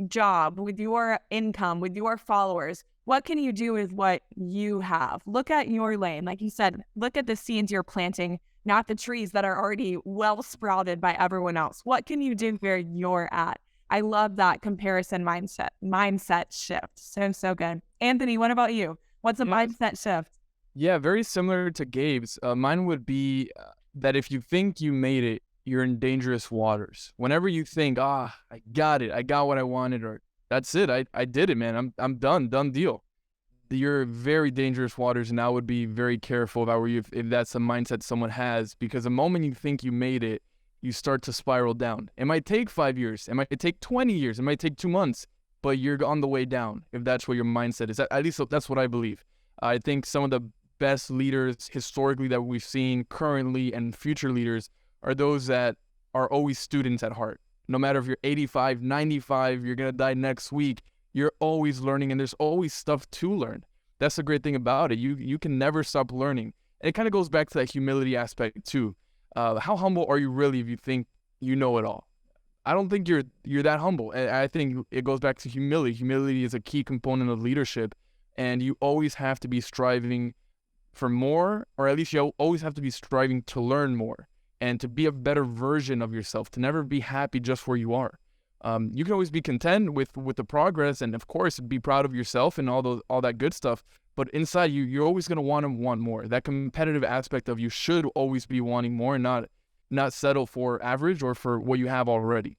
job, with your income, with your followers? What can you do with what you have? Look at your lane. Like you said, look at the seeds you're planting, not the trees that are already well sprouted by everyone else. What can you do where you're at? I love that comparison mindset shift. So good. Anthony, what about you? What's a mindset shift? Yeah, very similar to Gabe's. Mine would be that if you think you made it, you're in dangerous waters. Whenever you think, I got it, I got what I wanted, or that's it, I did it, man, I'm done deal. You're very dangerous waters, and I would be very careful if I were you, if that's a mindset someone has, because the moment you think you made it, you start to spiral down. It might take 5 years, it might take 20 years, it might take 2 months, but you're on the way down if that's what your mindset is. At least that's what I believe. I think some of the best leaders historically that we've seen currently and future leaders are those that are always students at heart. No matter if you're 85, 95, you're going to die next week, you're always learning, and there's always stuff to learn. That's the great thing about it. You can never stop learning. And it kind of goes back to that humility aspect too. How humble are you really if you think you know it all? I don't think you're that humble. And I think it goes back to humility. Humility is a key component of leadership, and you always have to be striving for more, or at least you always have to be striving to learn more and to be a better version of yourself, to never be happy just where you are. You can always be content with the progress, and of course be proud of yourself and all that good stuff, but inside you're always going to want more. That competitive aspect of you should always be wanting more and not settle for average or for what you have already.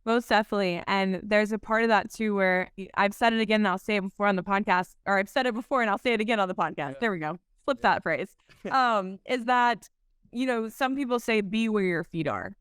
Most definitely. And there's a part of that too where I've said it again and I'll say it before on the podcast, or I've said it before and I'll say it again on the podcast. Yeah. There we go. Flip that phrase. Is that, some people say be where your feet are.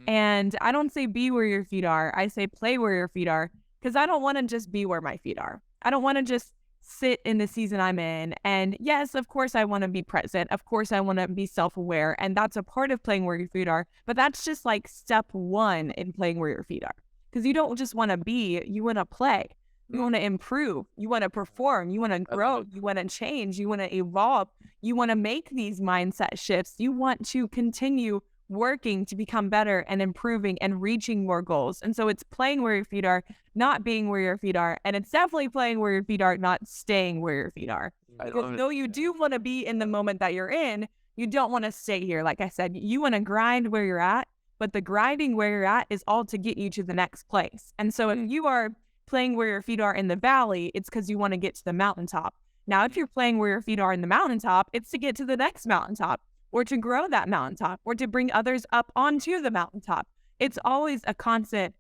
And I don't say be where your feet are. I say play where your feet are, because I don't want to just be where my feet are. I don't want to just sit in the season I'm in. And yes, of course, I want to be present. Of course, I want to be self-aware. And that's a part of playing where your feet are. But that's just like step one in playing where your feet are. Because you don't just want to be, you want to play. You want to improve. You want to perform. You want to grow. You want to change. You want to evolve. You want to make these mindset shifts. You want to continue working to become better and improving and reaching more goals. And so it's playing where your feet are, not being where your feet are. And it's definitely playing where your feet are, not staying where your feet are. Because though you do want to be in the moment that you're in, you don't want to stay here. Like I said, you want to grind where you're at, but the grinding where you're at is all to get you to the next place. And so if you are playing where your feet are in the valley, it's because you want to get to the mountaintop. Now, if you're playing where your feet are in the mountaintop, it's to get to the next mountaintop, or to grow that mountaintop, or to bring others up onto the mountaintop. It's always a constant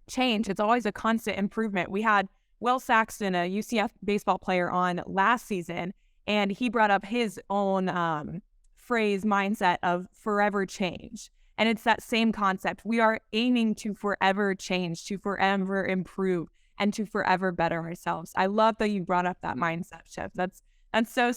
change. It's always a constant improvement. We had Will Saxton, a UCF baseball player, on last season, and he brought up his own mindset of forever change. And it's that same concept. We are aiming to forever change, to forever improve, and to forever better ourselves. I love that you brought up that mindset shift. That's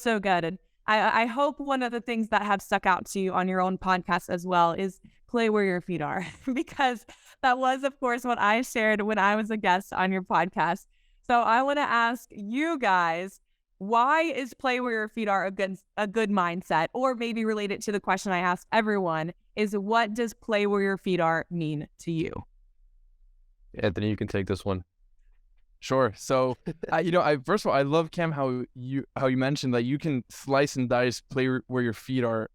so good. And I hope one of the things that have stuck out to you on your own podcast as well is play where your feet are, because that was, of course, what I shared when I was a guest on your podcast. So I want to ask you guys, why is play where your feet are a good mindset? Or maybe related to the question I asked everyone is, what does play where your feet are mean to you? Anthony, you can take this one. Sure. So, first of all, I love, Cam, how you mentioned that you can slice and dice play where your feet are.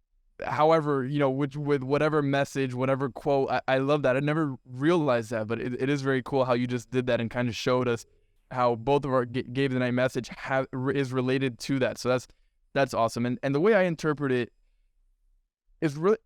However, with whatever message, whatever quote, I love that. I never realized that, but it is very cool how you just did that and kind of showed us how both of our Gabe and I message is related to that. So that's awesome. And the way I interpret it is really,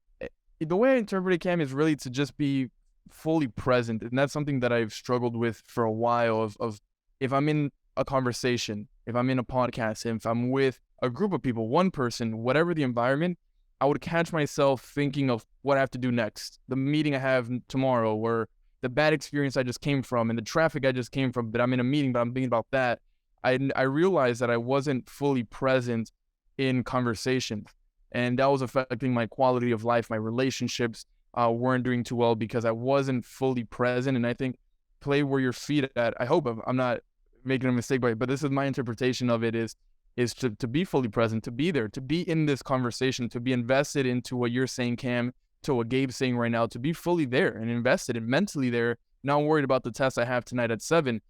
the way I interpret it, Cam, is really to just be fully present. And that's something that I've struggled with for a while of if I'm in a conversation, if I'm in a podcast, if I'm with a group of people, one person, whatever the environment, I would catch myself thinking of what I have to do next, the meeting I have tomorrow, or the bad experience I just came from, and the traffic I just came from, but I'm in a meeting, but I'm thinking about that. I realized that I wasn't fully present in conversations, and that was affecting my quality of life. My relationships weren't doing too well because I wasn't fully present. And I think play where your feet at. I hope I'm not making a mistake, but this is my interpretation of it, is to be fully present, to be there, to be in this conversation, to be invested into what you're saying, Cam, to what Gabe's saying right now, to be fully there and invested and mentally there, not worried about the test I have tonight at 7,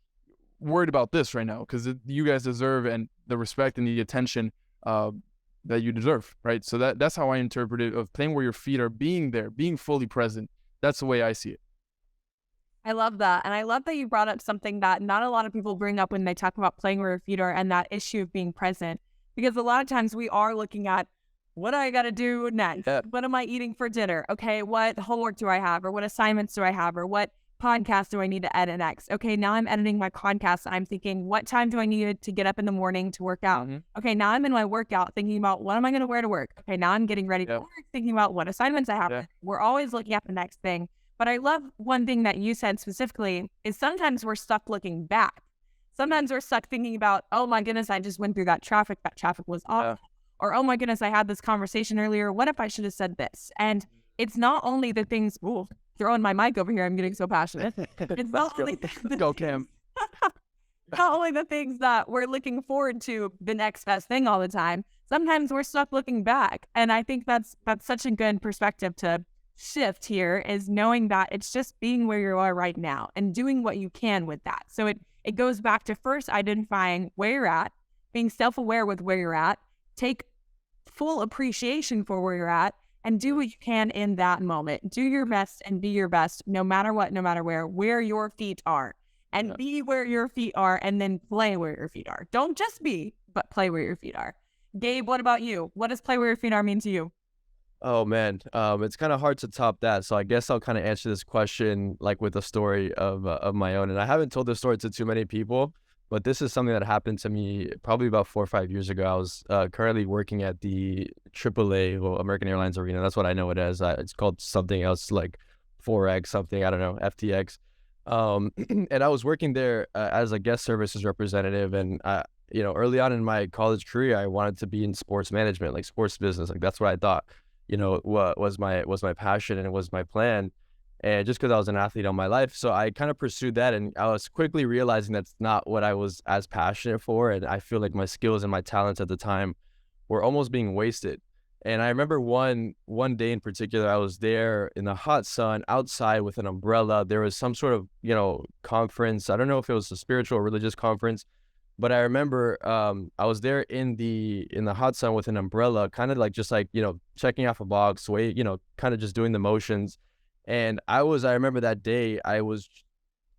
worried about this right now, because you guys deserve and the respect and the attention that you deserve, right? So that's how I interpret it, of playing where your feet are, being there, being fully present. That's the way I see it. I love that. And I love that you brought up something that not a lot of people bring up when they talk about playing where your feet are, and that issue of being present. Because a lot of times we are looking at, what do I got to do next? Yeah. What am I eating for dinner? Okay, what homework do I have? Or what assignments do I have? Or what podcast do I need to edit next? Okay, now I'm editing my podcast and I'm thinking, what time do I need to get up in the morning to work out? Mm-hmm. Okay, now I'm in my workout thinking about, what am I going to wear to work? Okay, now I'm getting ready for work, thinking about what assignments I have. Yeah. We're always looking at the next thing. But I love one thing that you said specifically is sometimes we're stuck looking back. Sometimes we're stuck thinking about, oh my goodness, I just went through that traffic. That traffic was awful. Yeah. Or, oh my goodness, I had this conversation earlier. What if I should have said this? And it's not only the things, throwing my mic over here, I'm getting so passionate. It's not only go, Cam. Not only the things that we're looking forward to, the next best thing all the time. Sometimes we're stuck looking back. And I think that's such a good perspective to shift here, is knowing that it's just being where you are right now and doing what you can with that. So it goes back to first identifying where you're at, being self-aware with where you're at, take full appreciation for where you're at, and do what you can in that moment. Do your best and be your best, no matter what, no matter where your feet are. And be where your feet are, and then play where your feet are. Don't just be, but play where your feet are. Gabe, what about you? What does play where your feet are mean to you? Oh man, it's kind of hard to top that. So I guess I'll kind of answer this question like with a story of my own. And I haven't told this story to too many people, but this is something that happened to me probably about 4 or 5 years ago. I was currently working at the AAA, well, American Airlines Arena. That's what I know it as. It's called something else, like 4X something. I don't know, FTX. And I was working there as a guest services representative. And early on in my college career, I wanted to be in sports management, like sports business. Like that's what I thought. What was my passion, and it was my plan, and just because I was an athlete all my life. So I kind of pursued that, and I was quickly realizing that's not what I was as passionate for. And I feel like my skills and my talents at the time were almost being wasted. And I remember one day in particular, I was there in the hot sun outside with an umbrella. There was some sort of, conference. I don't know if it was a spiritual or religious conference, but I remember I was there in the hot sun with an umbrella, kind of like just like, checking off a box, kind of just doing the motions. And I remember that day, I was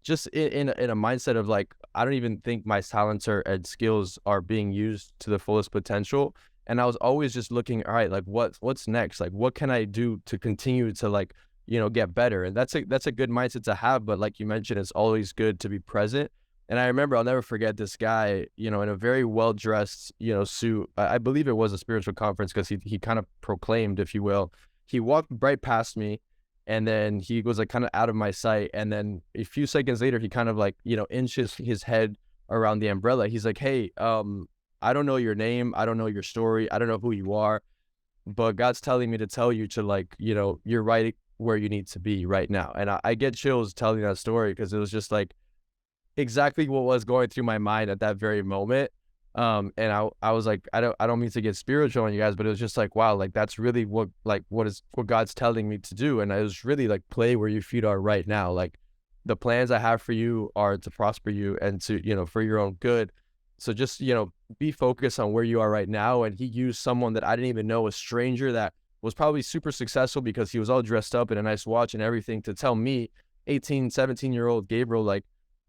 just in a mindset of like, I don't even think my talents and skills are being used to the fullest potential. And I was always just looking, all right, like what's next? Like, what can I do to continue to like, get better? And that's a good mindset to have. But like you mentioned, it's always good to be present. And I remember, I'll never forget this guy, in a very well-dressed, suit. I believe it was a spiritual conference because he kind of proclaimed, if you will. He walked right past me, and then he was like kind of out of my sight. And then a few seconds later, he kind of like, inches his head around the umbrella. He's like, hey, I don't know your name. I don't know your story. I don't know who you are. But God's telling me to tell you to like, you're right where you need to be right now. And I get chills telling that story because it was just like, exactly what was going through my mind at that very moment. And I was like, I don't mean to get spiritual on you guys, but it was just like, wow, like that's really what God's telling me to do. And it was really like, play where your feet are right now. Like the plans I have for you are to prosper you and to, for your own good. So just, be focused on where you are right now. And he used someone that I didn't even know, a stranger that was probably super successful because he was all dressed up in a nice watch and everything, to tell me, 18, 17-year-old Gabriel, like,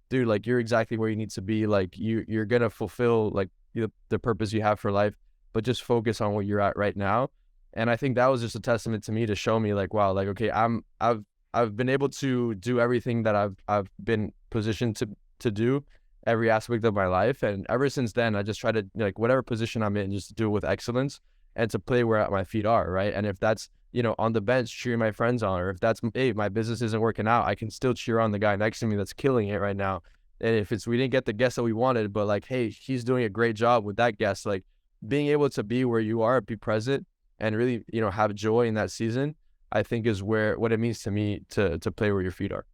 dude, like you're exactly where you need to be. Like you're gonna fulfill like the purpose you have for life, but just focus on where you're at right now. And I think that was just a testament to me to show me like, wow, like, okay, I've been able to do everything that I've been positioned to do, every aspect of my life. And ever since then, I just try to, like, whatever position I'm in, just to do it with excellence and to play where my feet are, right? And if that's, on the bench cheering my friends on, or if that's, hey, my business isn't working out, I can still cheer on the guy next to me that's killing it right now. And if it's, we didn't get the guest that we wanted, but like, hey, he's doing a great job with that guest, like being able to be where you are, be present, and really, have joy in that season, I think is what it means to me to play where your feet are.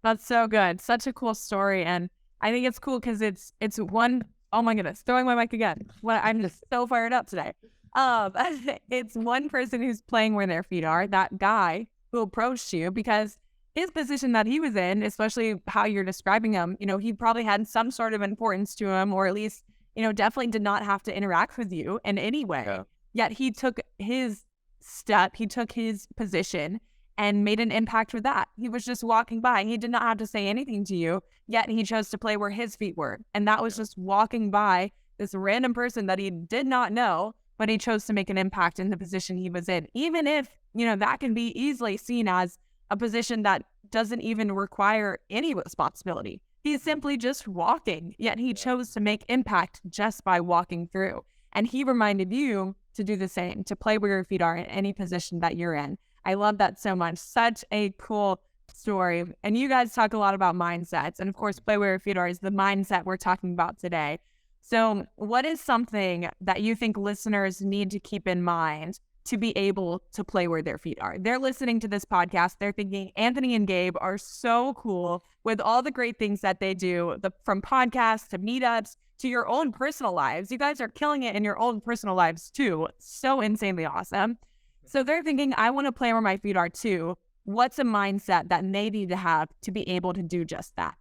That's so good. Such a cool story. And I think it's cool because it's one, oh my goodness, throwing my mic again. I'm just so fired up today. It's one person who's playing where their feet are, that guy who approached you, because his position that he was in, especially how you're describing him, he probably had some sort of importance to him, or at least, definitely did not have to interact with you in any way. Yeah. Yet he took his step, he took his position and made an impact with that. He was just walking by. He did not have to say anything to you, yet he chose to play where his feet were. And that was just walking by this random person that he did not know, but he chose to make an impact in the position he was in. Even if, that can be easily seen as a position that doesn't even require any responsibility. He's simply just walking, yet he chose to make impact just by walking through. And he reminded you to do the same, to play where your feet are in any position that you're in. I love that so much. Such a cool story. And you guys talk a lot about mindsets. And of course, play where your feet are is the mindset we're talking about today. So what is something that you think listeners need to keep in mind to be able to play where their feet are? They're listening to this podcast. They're thinking Anthony and Gabe are so cool with all the great things that they do, from podcasts to meetups to your own personal lives. You guys are killing it in your own personal lives too. So insanely awesome. So they're thinking, I want to play where my feet are too. What's a mindset that they need to have to be able to do just that?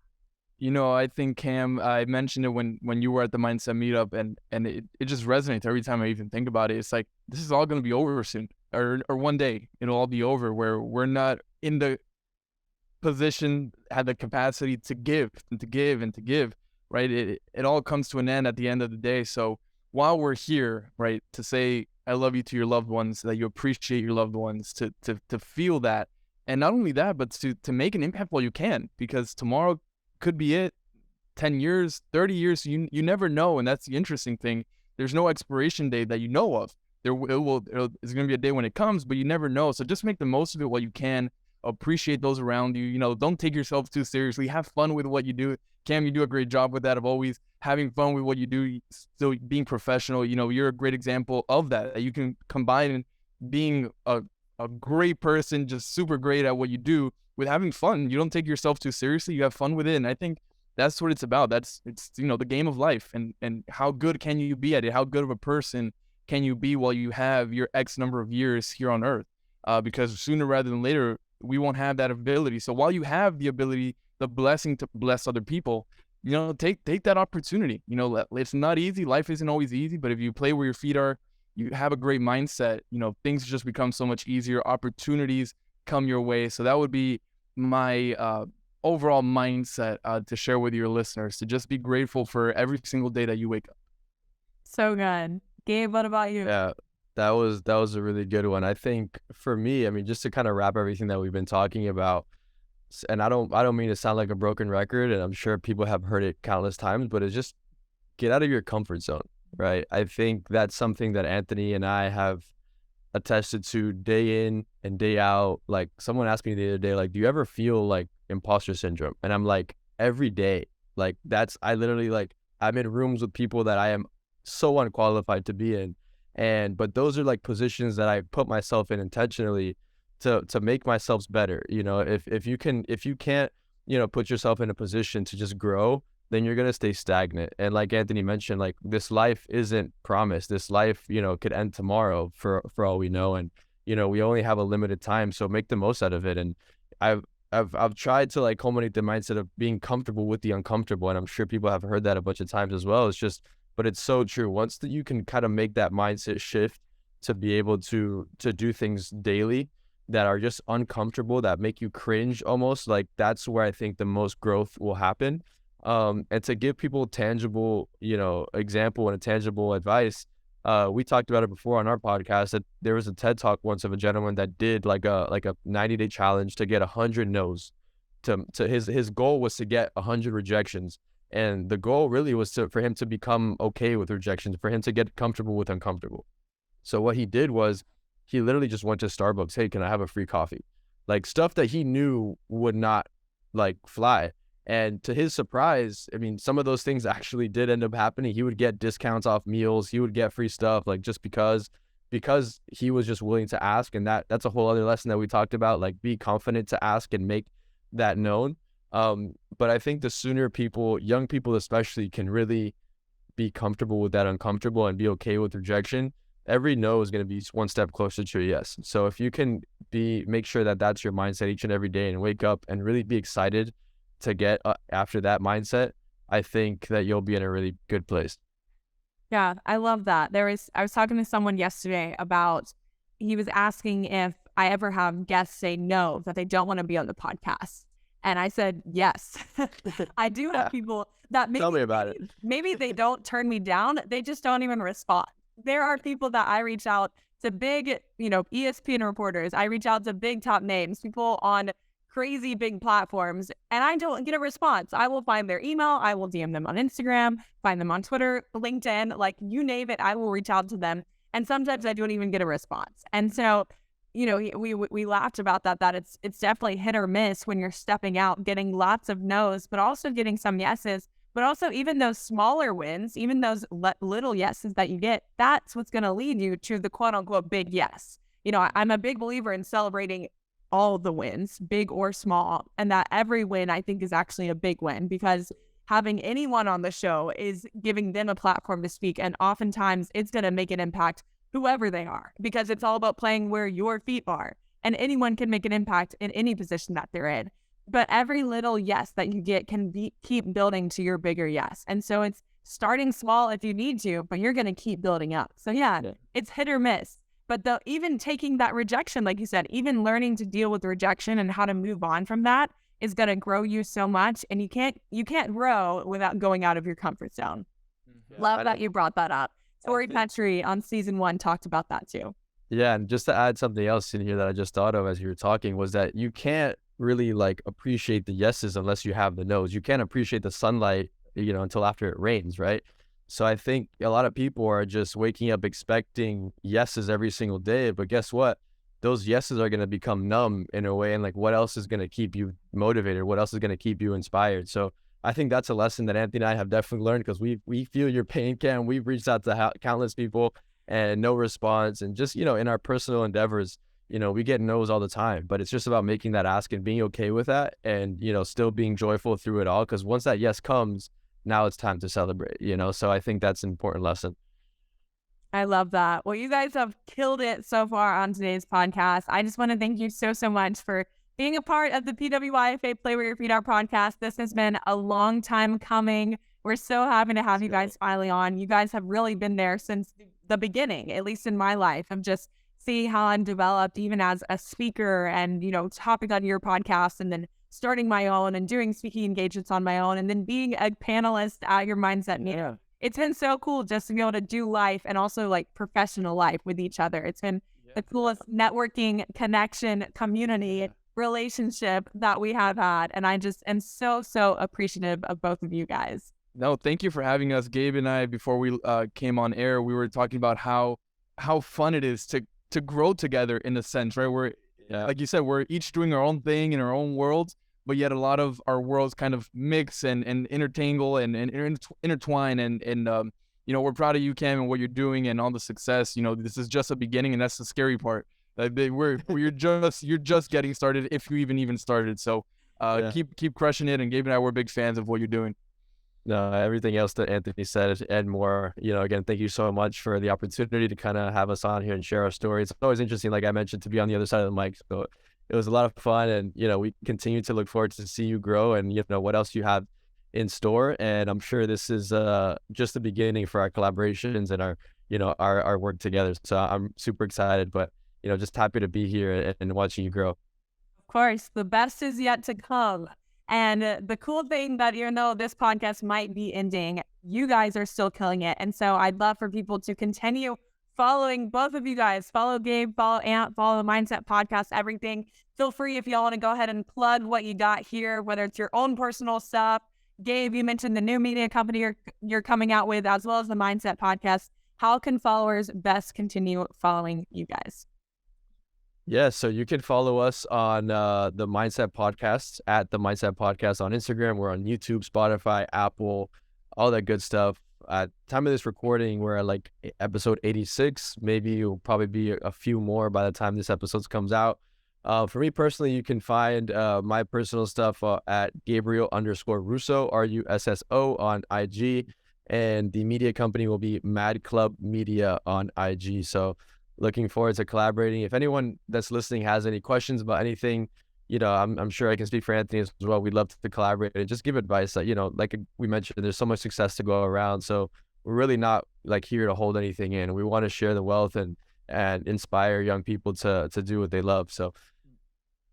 I think, Cam, I mentioned it when you were at the Mindset Meetup, and it just resonates every time I even think about it. It's like, this is all going to be over soon, or one day it'll all be over, where we're not in the position, had the capacity to give and to give and to give, right? It all comes to an end at the end of the day. So while we're here, right, to say I love you to your loved ones, that you appreciate your loved ones, to feel that, and not only that, but to make an impact while you can, because tomorrow could be it. 10 years, 30 years, you never know. And that's the interesting thing. There's no expiration date that you know of. It's going to be a day when it comes, but you never know. So just make the most of it while you can. Appreciate those around you. Don't take yourself too seriously. Have fun with what you do. Cam, you do a great job with that, of always having fun with what you do, still being professional. You're a great example of that you can combine being a great person, just super great at what you do, with having fun. You don't take yourself too seriously. You have fun with it. And I think that's what it's about. It's the game of life, and how good can you be at it? How good of a person can you be while you have your X number of years here on earth? Because sooner rather than later, we won't have that ability. So while you have the ability, the blessing to bless other people, take that opportunity. It's not easy. Life isn't always easy, but if you play where your feet are, you have a great mindset, things just become so much easier. Opportunities come your way. So that would be my overall mindset to share with your listeners, to just be grateful for every single day that you wake up. So good. Gabe, what about you? Yeah, that was a really good one. I think for me, just to kind of wrap everything that we've been talking about, and I don't mean to sound like a broken record, and I'm sure people have heard it countless times, but it's just get out of your comfort zone, right? I think that's something that Anthony and I have attested to day in and day out. Like, someone asked me the other day, like, do you ever feel like imposter syndrome? And I'm like, every day. Like, I literally, like, I'm in rooms with people that I am so unqualified to be in, but those are like positions that I put myself in intentionally to make myself better. If you can't put yourself in a position to just grow, then you're going to stay stagnant. And like Anthony mentioned, like, this life isn't promised. This life, could end tomorrow for all we know. And, we only have a limited time, so make the most out of it. And I've tried to, like, culminate the mindset of being comfortable with the uncomfortable. And I'm sure people have heard that a bunch of times as well. But it's so true. Once that you can kind of make that mindset shift to be able to do things daily, that are just uncomfortable, that make you cringe almost, like that's where I think the most growth will happen. And to give people tangible, example and a tangible advice, we talked about it before on our podcast that there was a TED talk once of a gentleman that did like a 90-day challenge to get 100 no's. To his goal was to get 100 rejections, and the goal really was for him to become okay with rejections, for him to get comfortable with uncomfortable. So what he did was he literally just went to Starbucks. Hey, can I have a free coffee? Like stuff that he knew would not like fly. And to his surprise, I mean, some of those things actually did end up happening. He would get discounts off meals. He would get free stuff, like just because he was just willing to ask. And that's a whole other lesson that we talked about, like be confident to ask and make that known. But I think the sooner young people especially, can really be comfortable with that uncomfortable and be okay with rejection, every no is going to be one step closer to a yes. So if you can make sure that that's your mindset each and every day and wake up and really be excited to get after that mindset, I think that you'll be in a really good place. Yeah, I love that. I was talking to someone yesterday about, he was asking if I ever have guests say no, that they don't want to be on the podcast. And I said, yes. I do have people that Tell me about it. Maybe they don't turn me down. They just don't even respond. There are people that I reach out to, big, ESPN reporters. I reach out to big top names, people on crazy big platforms, and I don't get a response. I will find their email. I will DM them on Instagram, find them on Twitter, LinkedIn, like you name it, I will reach out to them. And sometimes I don't even get a response. And so, we laughed about that it's definitely hit or miss when you're stepping out, getting lots of no's, but also getting some yeses. But also even those smaller wins, even those little yeses that you get, that's what's going to lead you to the quote unquote big yes. I'm a big believer in celebrating all the wins, big or small, and that every win I think is actually a big win, because having anyone on the show is giving them a platform to speak. And oftentimes it's going to make an impact whoever they are, because it's all about playing where your feet are, and anyone can make an impact in any position that they're in. But every little yes that you get can keep building to your bigger yes. And so it's starting small if you need to, but you're going to keep building up. So yeah, it's hit or miss. But even taking that rejection, like you said, even learning to deal with rejection and how to move on from that is going to grow you so much. And you can't grow without going out of your comfort zone. Mm-hmm. Love that you brought that up. Tori Petrie on season 1 talked about that too. Yeah, and just to add something else in here that I just thought of as you were talking, was that you can't really appreciate the yeses unless you have the no's. You can't appreciate the sunlight, until after it rains, right? So I think a lot of people are just waking up expecting yeses every single day, but guess what? Those yeses are going to become numb in a way, and what else is going to keep you motivated? What else is going to keep you inspired? So I think that's a lesson that Anthony and I have definitely learned, because we feel your pain, Cam. We've reached out to countless people and no response, and just, in our personal endeavors, we get no's all the time, but it's just about making that ask and being okay with that, and, still being joyful through it all. Because once that yes comes, now it's time to celebrate, so I think that's an important lesson. I love that. Well, you guys have killed it so far on today's podcast. I just want to thank you so much for being a part of the PWYFA Play Where Your Feet Are podcast. This has been a long time coming. We're so happy to have you guys finally on. You guys have really been there since the beginning, at least in my life, of just seeing how I'm developed even as a speaker and, topic on your podcast, and then starting my own and doing speaking engagements on my own, and then being a panelist at your Mindset meeting. Yeah. It's been so cool just to be able to do life and also professional life with each other. It's been the coolest networking, connection, community, relationship that we have had. And I just am so appreciative of both of you guys. No, thank you for having us. Gabe and I, before we came on air, we were talking about how fun it is to grow together, in a sense, right? Like you said, we're each doing our own thing in our own worlds, but yet a lot of our worlds kind of mix and intertangle and intertwine. And we're proud of you, Cam, and what you're doing and all the success. This is just a beginning, and that's the scary part. You're just getting started, if you even started. So keep crushing it. And Gabe and I, we're big fans of what you're doing. No, everything else that Anthony said and more, again, thank you so much for the opportunity to kind of have us on here and share our stories. It's always interesting, like I mentioned, to be on the other side of the mic. So it was a lot of fun, and, we continue to look forward to see you grow and, what else you have in store. And I'm sure this is just the beginning for our collaborations and our work together. So I'm super excited, but, just happy to be here and watching you grow. Of course, the best is yet to come. And the cool thing that even though this podcast might be ending, you guys are still killing it. And so I'd love for people to continue following both of you guys. Follow Gabe, follow Ant, follow the Mindset Podcast, everything. Feel free if y'all want to go ahead and plug what you got here, whether it's your own personal stuff. Gabe, you mentioned the new media company you're coming out with, as well as the Mindset Podcast. How can followers best continue following you guys? Yeah, so you can follow us on the Mindset Podcast at the Mindset Podcast on Instagram. We're on YouTube, Spotify, Apple, all that good stuff. At time of this recording, we're at like episode 86. Maybe it'll probably be a few more by the time this episode comes out. For me personally, you can find my personal stuff at Gabriel_Russo, RUSSO on IG. And the media company will be Mad Club Media on IG. So looking forward to collaborating. If anyone that's listening has any questions about anything, I'm sure I can speak for Anthony as well. We'd love to collaborate and just give advice that, like we mentioned, there's so much success to go around. So we're really not like here to hold anything in. We want to share the wealth and inspire young people to do what they love. So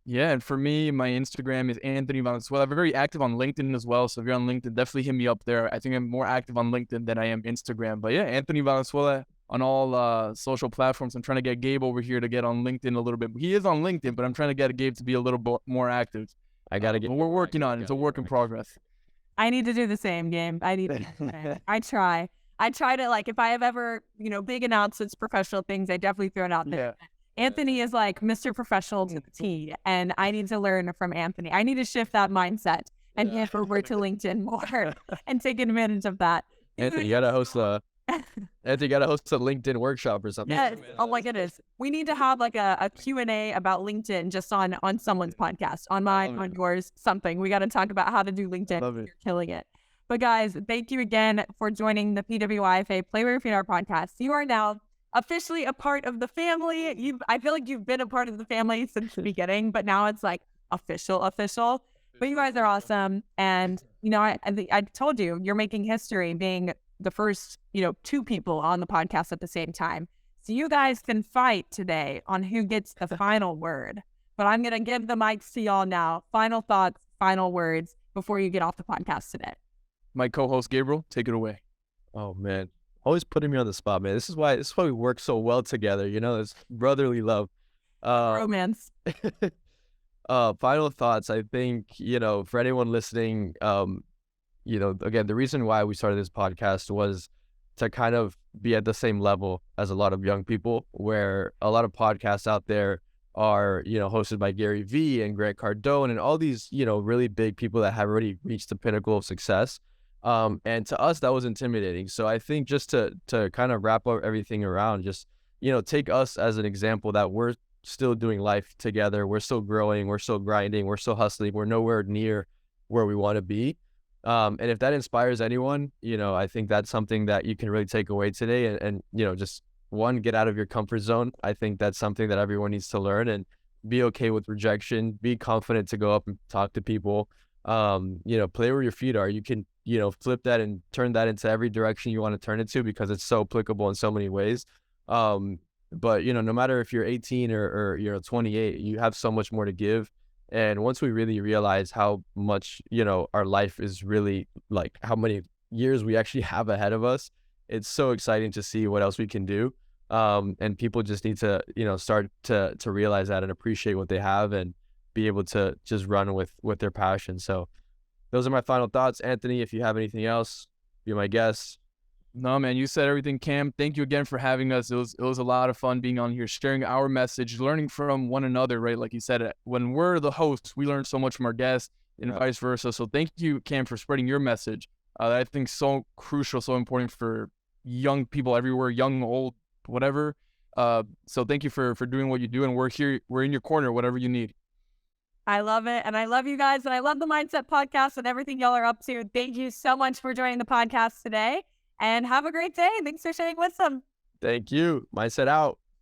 yeah, and for me, my Instagram is Anthony Valenzuela. I'm very active on LinkedIn as well. So if you're on LinkedIn, definitely hit me up there. I think I'm more active on LinkedIn than I am Instagram. But yeah, Anthony Valenzuela on all social platforms. I'm trying to get Gabe over here to get on LinkedIn a little bit. He is on LinkedIn, but I'm trying to get Gabe to be a little more active. I got to get. But we're working on it. It's a work in progress. I need to do the same, Gabe. I try to, like, if I have ever, big announcements, professional things, I definitely throw it out there. Yeah. Anthony is like Mr. Professional to the T, and I need to learn from Anthony. I need to shift that mindset and head over to LinkedIn more and take advantage of that. Anthony, you gotta host a LinkedIn workshop or something. Yes. Oh my goodness. We need to have like a Q&A about LinkedIn just on someone's podcast, on mine, on yours, something. We got to talk about how to do LinkedIn. You're killing it. But guys, thank you again for joining the PWYFA Play Where Your Feet Are podcast. You are now officially a part of the family. I feel like you've been a part of the family since the beginning, but now it's like official. But you guys are awesome. And, I told you, you're making history being the first, 2 people on the podcast at the same time. So you guys can fight today on who gets the final word. But I'm going to give the mics to y'all now. Final thoughts, final words before you get off the podcast today. My co-host, Gabriel, take it away. Oh, man. Always putting me on the spot, man. This is why we work so well together. It's brotherly love. Romance. Final thoughts. I think, for anyone listening, again, the reason why we started this podcast was to kind of be at the same level as a lot of young people, where a lot of podcasts out there are, hosted by Gary Vee and Grant Cardone and all these, really big people that have already reached the pinnacle of success. And to us, that was intimidating. So I think just to kind of wrap up everything around, just, take us as an example that we're still doing life together. We're still growing. We're still grinding. We're still hustling. We're nowhere near where we want to be. And if that inspires anyone, I think that's something that you can really take away today and just one, get out of your comfort zone. I think that's something that everyone needs to learn, and be okay with rejection, be confident to go up and talk to people. Play where your feet are. You can, flip that and turn that into every direction you want to turn it to, because it's so applicable in so many ways. But, no matter if you're 18 or 28, you have so much more to give. And once we really realize how much, our life is really like how many years we actually have ahead of us, it's so exciting to see what else we can do. And people just need to, start to realize that and appreciate what they have and be able to just run with their passion. So those are my final thoughts. Anthony, if you have anything else, be my guest. No, man, you said everything, Cam. Thank you again for having us. It was a lot of fun being on here, sharing our message, learning from one another, right? Like you said, when we're the hosts, we learn so much from our guests and vice versa. So thank you, Cam, for spreading your message. I think so crucial, so important for young people everywhere, young, old, whatever. So thank you for doing what you do, and we're here. We're in your corner, whatever you need. I love it. And I love you guys. And I love the Mindset Podcast and everything y'all are up to. Thank you so much for joining the podcast today. And have a great day. Thanks for sharing wisdom. Thank you. Mindset out.